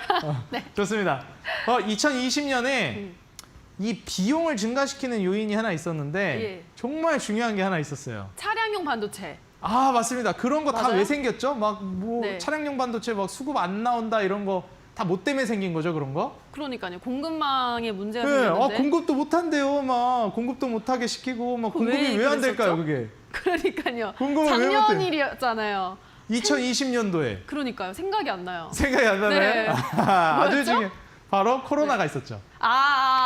네. 좋습니다. 2020년에 이 비용을 증가시키는 요인이 하나 있었는데 예. 정말 중요한 게 하나 있었어요. 차량용 반도체. 아, 맞습니다. 그런 거 다 맞아요? 왜 생겼죠? 막 뭐 네. 차량용 반도체 막 수급 안 나온다 이런 거 다 뭐 때문에 생긴 거죠, 그런 거? 그러니까요. 공급망에 문제가 네, 생겼는데. 공급도 못 한대요. 막 공급도 못 하게 시키고 막 공급이 왜 왜 안 될까요, 그랬었죠? 그게? 그러니까요. 공급을 왜 작년 못해? 일이었잖아요. 2020년도에 그러니까요. 생각이 안 나요. 생각이 안 나나요? 네. 아주 뭐였죠? 중요. 바로 코로나가 있었죠.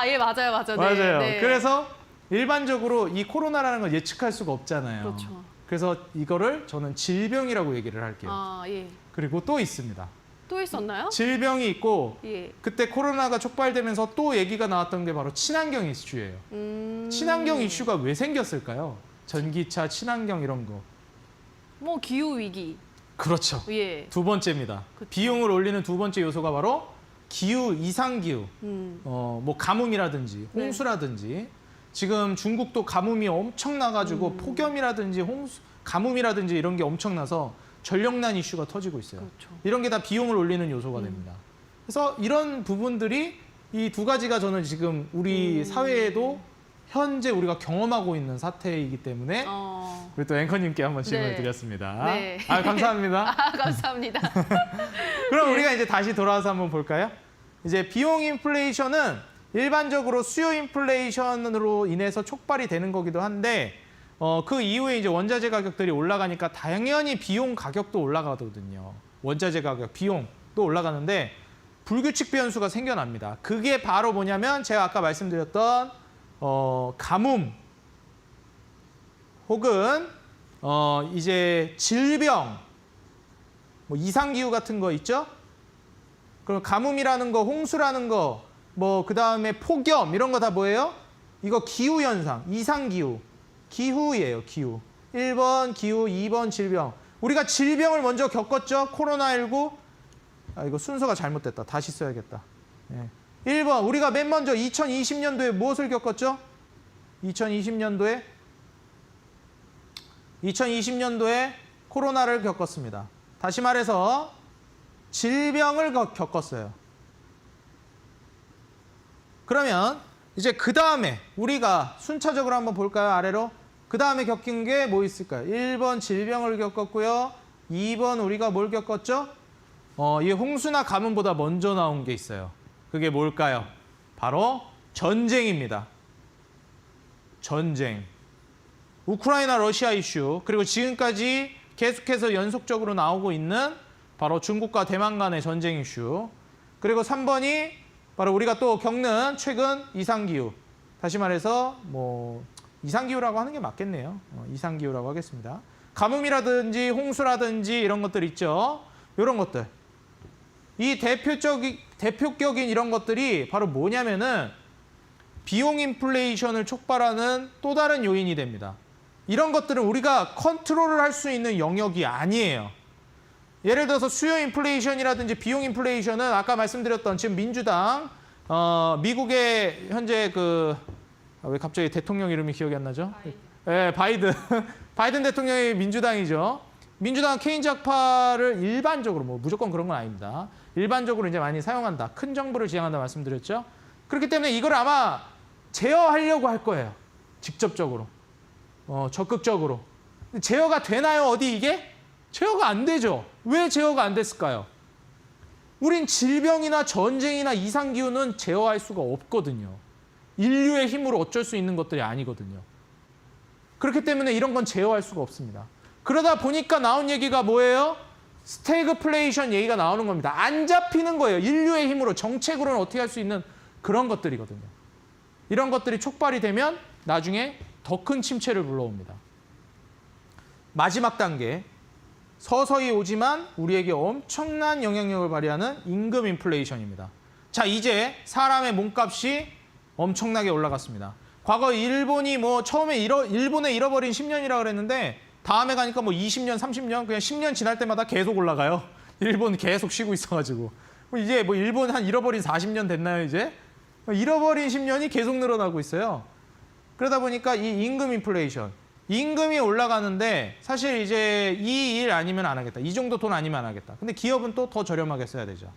예, 맞아요, 맞아요. 네, 맞아요. 네. 그래서 일반적으로 이 코로나라는 걸 예측할 수가 없잖아요. 그렇죠. 그래서 이거를 저는 질병이라고 얘기를 할게요. 예. 그리고 또 있습니다. 또 있었나요? 질병이 있고 예. 그때 코로나가 촉발되면서 또 얘기가 나왔던 게 바로 친환경 이슈예요. 친환경 이슈가 왜 생겼을까요? 전기차, 친환경 이런 거. 뭐 기후 위기. 그렇죠. 예. 두 번째입니다. 그쵸. 비용을 올리는 두 번째 요소가 바로 기후, 이상기후. 뭐 가뭄이라든지 네. 홍수라든지 지금 중국도 가뭄이 엄청 나가지고 폭염이라든지 가뭄이라든지 이런 게 엄청나서 전력난 이슈가 터지고 있어요. 그렇죠. 이런 게 다 비용을 올리는 요소가 됩니다. 그래서 이런 부분들이 이 두 가지가 저는 지금 우리 사회에도 현재 우리가 경험하고 있는 사태이기 때문에 우리 또 앵커님께 한번 질문을 네. 드렸습니다. 네. 감사합니다. 감사합니다. 그럼 우리가 이제 다시 돌아와서 한번 볼까요? 이제 비용 인플레이션은 일반적으로 수요 인플레이션으로 인해서 촉발이 되는 거기도 한데 그 이후에 이제 원자재 가격들이 올라가니까 당연히 비용 가격도 올라가거든요. 원자재 가격, 비용도 올라가는데 불규칙 변수가 생겨납니다. 그게 바로 뭐냐면 제가 아까 말씀드렸던 가뭄 혹은 이제 질병, 뭐 이상기후 같은 거 있죠? 그럼 가뭄이라는 거, 홍수라는 거, 뭐 그다음에 폭염 이런 거 다 뭐예요? 이거 기후 현상, 이상기후, 기후예요, 기후. 1번 기후, 2번 질병. 우리가 질병을 먼저 겪었죠? 코로나19. 이거 순서가 잘못됐다. 다시 써야겠다. 1번 우리가 맨 먼저 2020년도에 무엇을 겪었죠? 2020년도에 코로나를 겪었습니다. 다시 말해서 질병을 겪었어요. 그러면 이제 그 다음에 우리가 순차적으로 한번 볼까요? 아래로. 그 다음에 겪은 게 뭐 있을까요? 1번 질병을 겪었고요. 2번 우리가 뭘 겪었죠? 이 홍수나 가뭄보다 먼저 나온 게 있어요. 그게 뭘까요? 바로 전쟁입니다. 전쟁. 우크라이나 러시아 이슈, 그리고 지금까지 계속해서 연속적으로 나오고 있는 바로 중국과 대만 간의 전쟁 이슈. 그리고 3번이 바로 우리가 또 겪는 최근 이상기후. 다시 말해서 뭐 이상기후라고 하는 게 맞겠네요. 이상기후라고 하겠습니다. 가뭄이라든지 홍수라든지 이런 것들 있죠. 이런 것들. 이 대표격인 이런 것들이 바로 뭐냐면은 비용 인플레이션을 촉발하는 또 다른 요인이 됩니다. 이런 것들은 우리가 컨트롤을 할 수 있는 영역이 아니에요. 예를 들어서 수요 인플레이션이라든지 비용 인플레이션은 아까 말씀드렸던 지금 민주당, 미국의 현재 왜 갑자기 대통령 이름이 기억이 안 나죠? 네, 바이든. 바이든 대통령이 민주당이죠. 민주당은 케인즈학파를 일반적으로, 뭐 무조건 그런 건 아닙니다. 일반적으로 이제 많이 사용한다. 큰 정부를 지향한다 말씀드렸죠. 그렇기 때문에 이걸 아마 제어하려고 할 거예요. 직접적으로. 적극적으로. 제어가 되나요? 어디 이게? 제어가 안 되죠. 왜 제어가 안 됐을까요? 우린 질병이나 전쟁이나 이상기후는 제어할 수가 없거든요. 인류의 힘으로 어쩔 수 있는 것들이 아니거든요. 그렇기 때문에 이런 건 제어할 수가 없습니다. 그러다 보니까 나온 얘기가 뭐예요? 스태그플레이션 얘기가 나오는 겁니다. 안 잡히는 거예요. 인류의 힘으로, 정책으로는 어떻게 할 수 있는 그런 것들이거든요. 이런 것들이 촉발이 되면 나중에 더 큰 침체를 불러옵니다. 마지막 단계, 서서히 오지만 우리에게 엄청난 영향력을 발휘하는 임금 인플레이션입니다. 자, 이제 사람의 몸값이 엄청나게 올라갔습니다. 과거 일본이 뭐 처음에 일본에 잃어버린 10년이라고 그랬는데 다음에 가니까 뭐 20년, 30년, 그냥 10년 지날 때마다 계속 올라가요. 일본 계속 쉬고 있어가지고. 이제 뭐 일본 한 잃어버린 40년 됐나요, 이제? 잃어버린 10년이 계속 늘어나고 있어요. 그러다 보니까 이 임금 인플레이션, 임금이 올라가는데 사실 이제 이 일 아니면 안 하겠다. 이 정도 돈 아니면 안 하겠다. 근데 기업은 또 더 저렴하게 써야 되죠.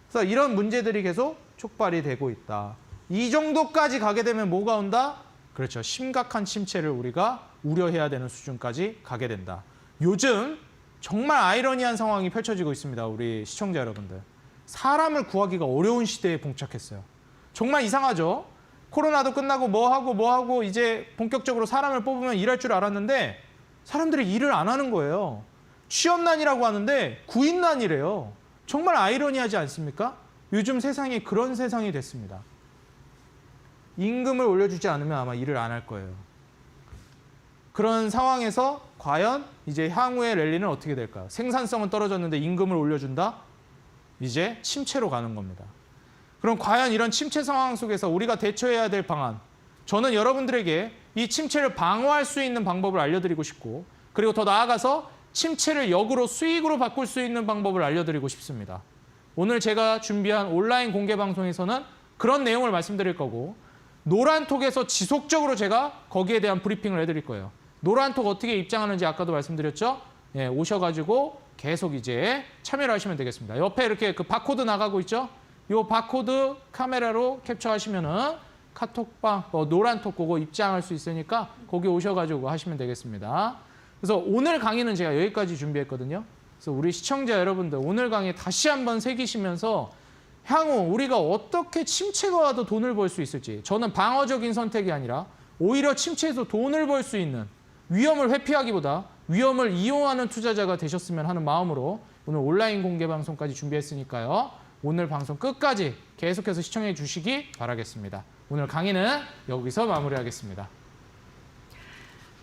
그래서 이런 문제들이 계속 촉발이 되고 있다. 이 정도까지 가게 되면 뭐가 온다? 그렇죠. 심각한 침체를 우리가 우려해야 되는 수준까지 가게 된다. 요즘 정말 아이러니한 상황이 펼쳐지고 있습니다. 우리 시청자 여러분들. 사람을 구하기가 어려운 시대에 봉착했어요. 정말 이상하죠? 코로나도 끝나고 뭐 하고 이제 본격적으로 사람을 뽑으면 일할 줄 알았는데 사람들이 일을 안 하는 거예요. 취업난이라고 하는데 구인난이래요. 정말 아이러니하지 않습니까? 요즘 세상이 그런 세상이 됐습니다. 임금을 올려주지 않으면 아마 일을 안 할 거예요. 그런 상황에서 과연 이제 향후의 랠리는 어떻게 될까요? 생산성은 떨어졌는데 임금을 올려준다? 이제 침체로 가는 겁니다. 그럼 과연 이런 침체 상황 속에서 우리가 대처해야 될 방안, 저는 여러분들에게 이 침체를 방어할 수 있는 방법을 알려드리고 싶고, 그리고 더 나아가서 침체를 역으로 수익으로 바꿀 수 있는 방법을 알려드리고 싶습니다. 오늘 제가 준비한 온라인 공개 방송에서는 그런 내용을 말씀드릴 거고, 노란톡에서 지속적으로 제가 거기에 대한 브리핑을 해드릴 거예요. 노란톡 어떻게 입장하는지 아까도 말씀드렸죠? 예, 오셔가지고 계속 이제 참여를 하시면 되겠습니다. 옆에 이렇게 그 바코드 나가고 있죠? 이 바코드 카메라로 캡처하시면은 카톡방, 노란톡 그거 입장할 수 있으니까 거기 오셔가지고 하시면 되겠습니다. 그래서 오늘 강의는 제가 여기까지 준비했거든요. 그래서 우리 시청자 여러분들 오늘 강의 다시 한번 새기시면서 향후 우리가 어떻게 침체가 와도 돈을 벌 수 있을지, 저는 방어적인 선택이 아니라 오히려 침체에서 돈을 벌 수 있는, 위험을 회피하기보다 위험을 이용하는 투자자가 되셨으면 하는 마음으로 오늘 온라인 공개 방송까지 준비했으니까요. 오늘 방송 끝까지 계속해서 시청해 주시기 바라겠습니다. 오늘 강의는 여기서 마무리하겠습니다.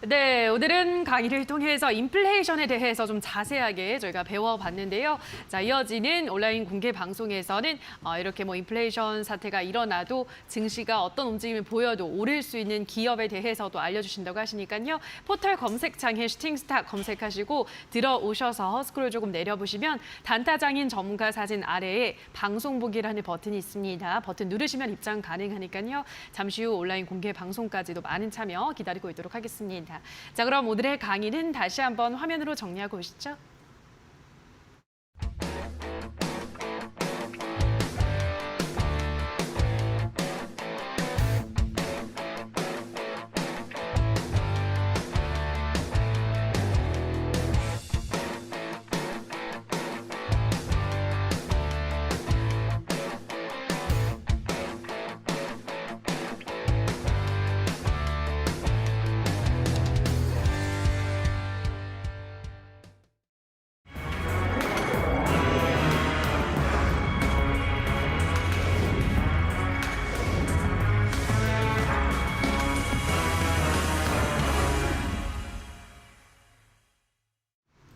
네, 오늘은 강의를 통해서 인플레이션에 대해서 좀 자세하게 저희가 배워봤는데요. 자, 이어지는 온라인 공개 방송에서는 이렇게 뭐 인플레이션 사태가 일어나도 증시가 어떤 움직임을 보여도 오를 수 있는 기업에 대해서도 알려주신다고 하시니까요. 포털 검색창에 슈팅스타 검색하시고 들어오셔서 스크롤 조금 내려보시면 단타장인 전문가 사진 아래에 방송 보기라는 버튼이 있습니다. 버튼 누르시면 입장 가능하니까요. 잠시 후 온라인 공개 방송까지도 많은 참여 기다리고 있도록 하겠습니다. 자, 그럼 오늘의 강의는 다시 한번 화면으로 정리하고 오시죠.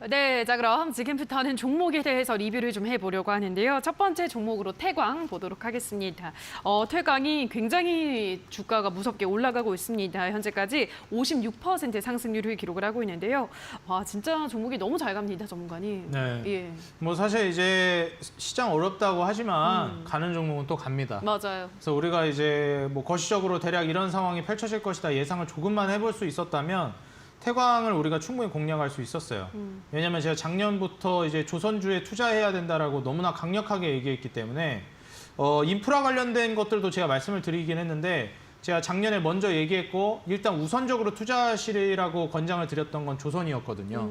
네, 자 그럼 지금부터는 종목에 대해서 리뷰를 좀 해보려고 하는데요. 첫 번째 종목으로 태광 보도록 하겠습니다. 태광이 굉장히 주가가 무섭게 올라가고 있습니다. 현재까지 56% 상승률을 기록을 하고 있는데요. 와, 진짜 종목이 너무 잘 갑니다, 전문가님. 네. 예. 뭐 사실 이제 시장 어렵다고 하지만 가는 종목은 또 갑니다. 맞아요. 그래서 우리가 이제 뭐 거시적으로 대략 이런 상황이 펼쳐질 것이다 예상을 조금만 해볼 수 있었다면 태광을 우리가 충분히 공략할 수 있었어요. 왜냐하면 제가 작년부터 이제 조선주에 투자해야 된다라고 너무나 강력하게 얘기했기 때문에 인프라 관련된 것들도 제가 말씀을 드리긴 했는데 제가 작년에 먼저 얘기했고 일단 우선적으로 투자하시라고 권장을 드렸던 건 조선이었거든요.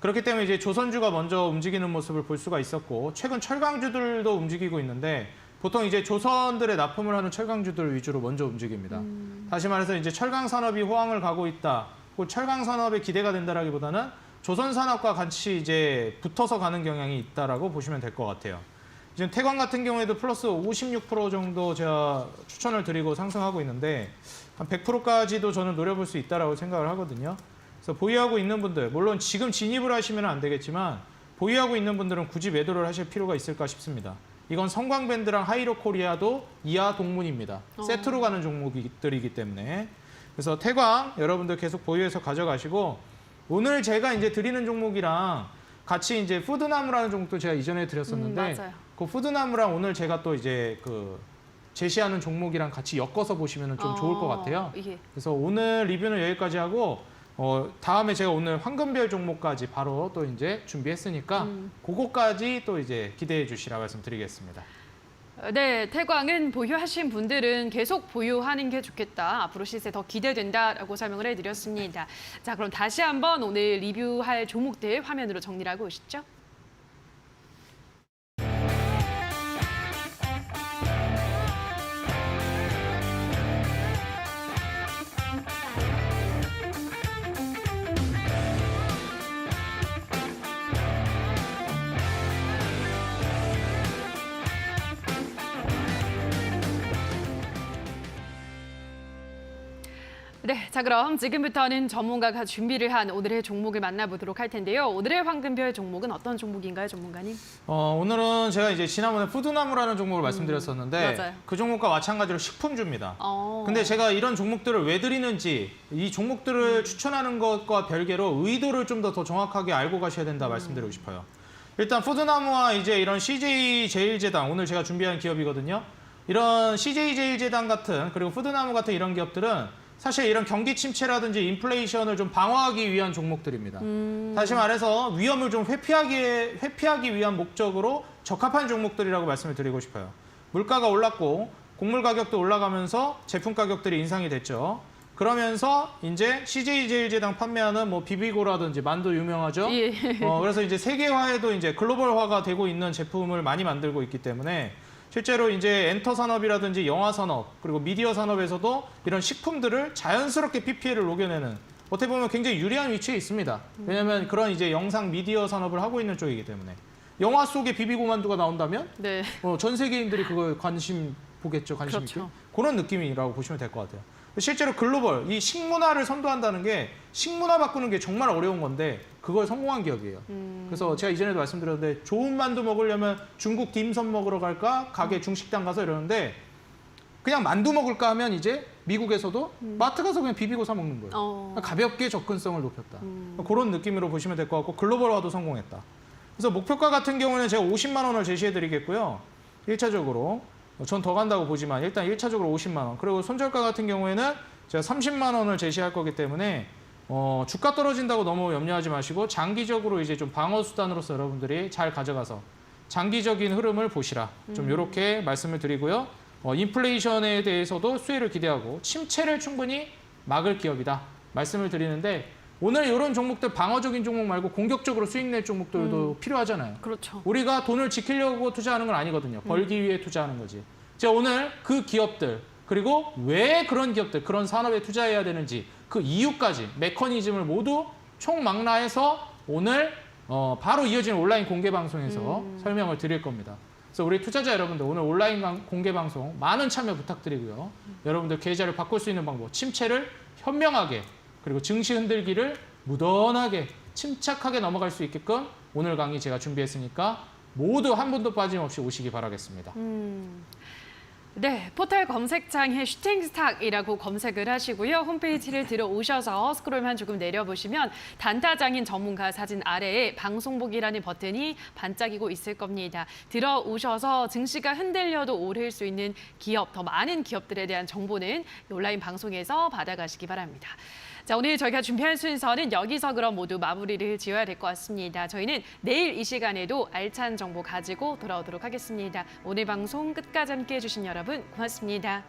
그렇기 때문에 이제 조선주가 먼저 움직이는 모습을 볼 수가 있었고 최근 철강주들도 움직이고 있는데 보통 이제 조선들의 납품을 하는 철강주들 위주로 먼저 움직입니다. 다시 말해서 이제 철강 산업이 호황을 가고 있다. 그 철강 산업에 기대가 된다라기보다는 조선 산업과 같이 이제 붙어서 가는 경향이 있다라고 보시면 될 것 같아요. 지금 태광 같은 경우에도 플러스 56% 정도 제가 추천을 드리고 상승하고 있는데 한 100%까지도 저는 노려볼 수 있다라고 생각을 하거든요. 그래서 보유하고 있는 분들, 물론 지금 진입을 하시면 안 되겠지만 보유하고 있는 분들은 굳이 매도를 하실 필요가 있을까 싶습니다. 이건 성광밴드랑 하이로 코리아도 이하 동문입니다. 세트로 가는 종목들이기 때문에. 그래서 태광 여러분들 계속 보유해서 가져가시고, 오늘 제가 이제 드리는 종목이랑 같이 이제 푸드나무라는 종목도 제가 이전에 드렸었는데 맞아요. 그 푸드나무랑 오늘 제가 또 이제 그 제시하는 종목이랑 같이 엮어서 보시면 좀 좋을 것 같아요. 예. 그래서 오늘 리뷰는 여기까지 하고 다음에 제가 오늘 황금별 종목까지 바로 또 이제 준비했으니까 그거까지 또 이제 기대해 주시라 말씀드리겠습니다. 네, 태광은 보유하신 분들은 계속 보유하는 게 좋겠다. 앞으로 시세 더 기대된다라고 설명을 해드렸습니다. 자, 그럼 다시 한번 오늘 리뷰할 종목들 화면으로 정리를 하고 오시죠. 네, 자 그럼 지금부터는 전문가가 준비를 한 오늘의 종목을 만나보도록 할 텐데요. 오늘의 황금별 종목은 어떤 종목인가요, 전문가님? 오늘은 제가 이제 지난번에 푸드나무라는 종목을 말씀드렸었는데 맞아요. 그 종목과 마찬가지로 식품주입니다. 근데 제가 이런 종목들을 왜 드리는지, 이 종목들을 추천하는 것과 별개로 의도를 좀 더 정확하게 알고 가셔야 된다 말씀드리고 싶어요. 일단 푸드나무와 이제 이런 CJ제일제당, 오늘 제가 준비한 기업이거든요. 이런 CJ제일제당 같은, 그리고 푸드나무 같은 이런 기업들은 사실 이런 경기 침체라든지 인플레이션을 좀 방어하기 위한 종목들입니다. 다시 말해서 위험을 좀 회피하기 위한 목적으로 적합한 종목들이라고 말씀을 드리고 싶어요. 물가가 올랐고 곡물 가격도 올라가면서 제품 가격들이 인상이 됐죠. 그러면서 이제 CJ제일제당 판매하는 뭐 비비고라든지 만두 유명하죠. 예. 그래서 이제 세계화에도 이제 글로벌화가 되고 있는 제품을 많이 만들고 있기 때문에 실제로 이제 엔터 산업이라든지 영화 산업, 그리고 미디어 산업에서도 이런 식품들을 자연스럽게 PPL을 녹여내는, 어떻게 보면 굉장히 유리한 위치에 있습니다. 왜냐하면 그런 이제 영상 미디어 산업을 하고 있는 쪽이기 때문에. 영화 속에 비비고 만두가 나온다면 네. 전 세계인들이 그걸 관심 보겠죠, 관심 있게. 그렇죠. 그런 느낌이라고 보시면 될 것 같아요. 실제로 글로벌, 이 식문화를 선도한다는 게, 식문화 바꾸는 게 정말 어려운 건데 그걸 성공한 기업이에요. 그래서 제가 이전에도 말씀드렸는데, 좋은 만두 먹으려면 중국 딤섬 먹으러 갈까? 가게 중식당 가서 이러는데, 그냥 만두 먹을까 하면 이제 미국에서도 마트 가서 그냥 비비고 사 먹는 거예요. 가볍게 접근성을 높였다. 그런 느낌으로 보시면 될 것 같고, 글로벌화도 성공했다. 그래서 목표가 같은 경우는 제가 50만 원을 제시해 드리겠고요. 1차적으로. 전 더 간다고 보지만 일단 1차적으로 50만 원. 그리고 손절가 같은 경우에는 제가 30만 원을 제시할 거기 때문에 주가 떨어진다고 너무 염려하지 마시고, 장기적으로 이제 좀 방어 수단으로서 여러분들이 잘 가져가서 장기적인 흐름을 보시라. 좀 이렇게 말씀을 드리고요. 인플레이션에 대해서도 수혜를 기대하고 침체를 충분히 막을 기업이다 말씀을 드리는데, 오늘 이런 종목들, 방어적인 종목 말고 공격적으로 수익 낼 종목들도 필요하잖아요. 그렇죠. 우리가 돈을 지키려고 투자하는 건 아니거든요. 벌기 위해 투자하는 거지. 제가 오늘 그 기업들, 그리고 왜 그런 기업들, 그런 산업에 투자해야 되는지 그 이유까지, 메커니즘을 모두 총망라해서 오늘 바로 이어지는 온라인 공개 방송에서 설명을 드릴 겁니다. 그래서 우리 투자자 여러분들, 오늘 온라인 공개 방송 많은 참여 부탁드리고요. 여러분들 계좌를 바꿀 수 있는 방법, 침체를 현명하게, 그리고 증시 흔들기를 무던하게, 침착하게 넘어갈 수 있게끔 오늘 강의 제가 준비했으니까 모두 한 분도 빠짐없이 오시기 바라겠습니다. 네, 포털 검색창에 슈팅스탁이라고 검색을 하시고요. 홈페이지를 들어오셔서 스크롤만 조금 내려보시면 단타장인 전문가 사진 아래에 방송복이라는 버튼이 반짝이고 있을 겁니다. 들어오셔서 증시가 흔들려도 오를 수 있는 기업, 더 많은 기업들에 대한 정보는 온라인 방송에서 받아가시기 바랍니다. 자, 오늘 저희가 준비한 순서는 여기서 그럼 모두 마무리를 지어야 될 것 같습니다. 저희는 내일 이 시간에도 알찬 정보 가지고 돌아오도록 하겠습니다. 오늘 방송 끝까지 함께해 주신 여러분 고맙습니다.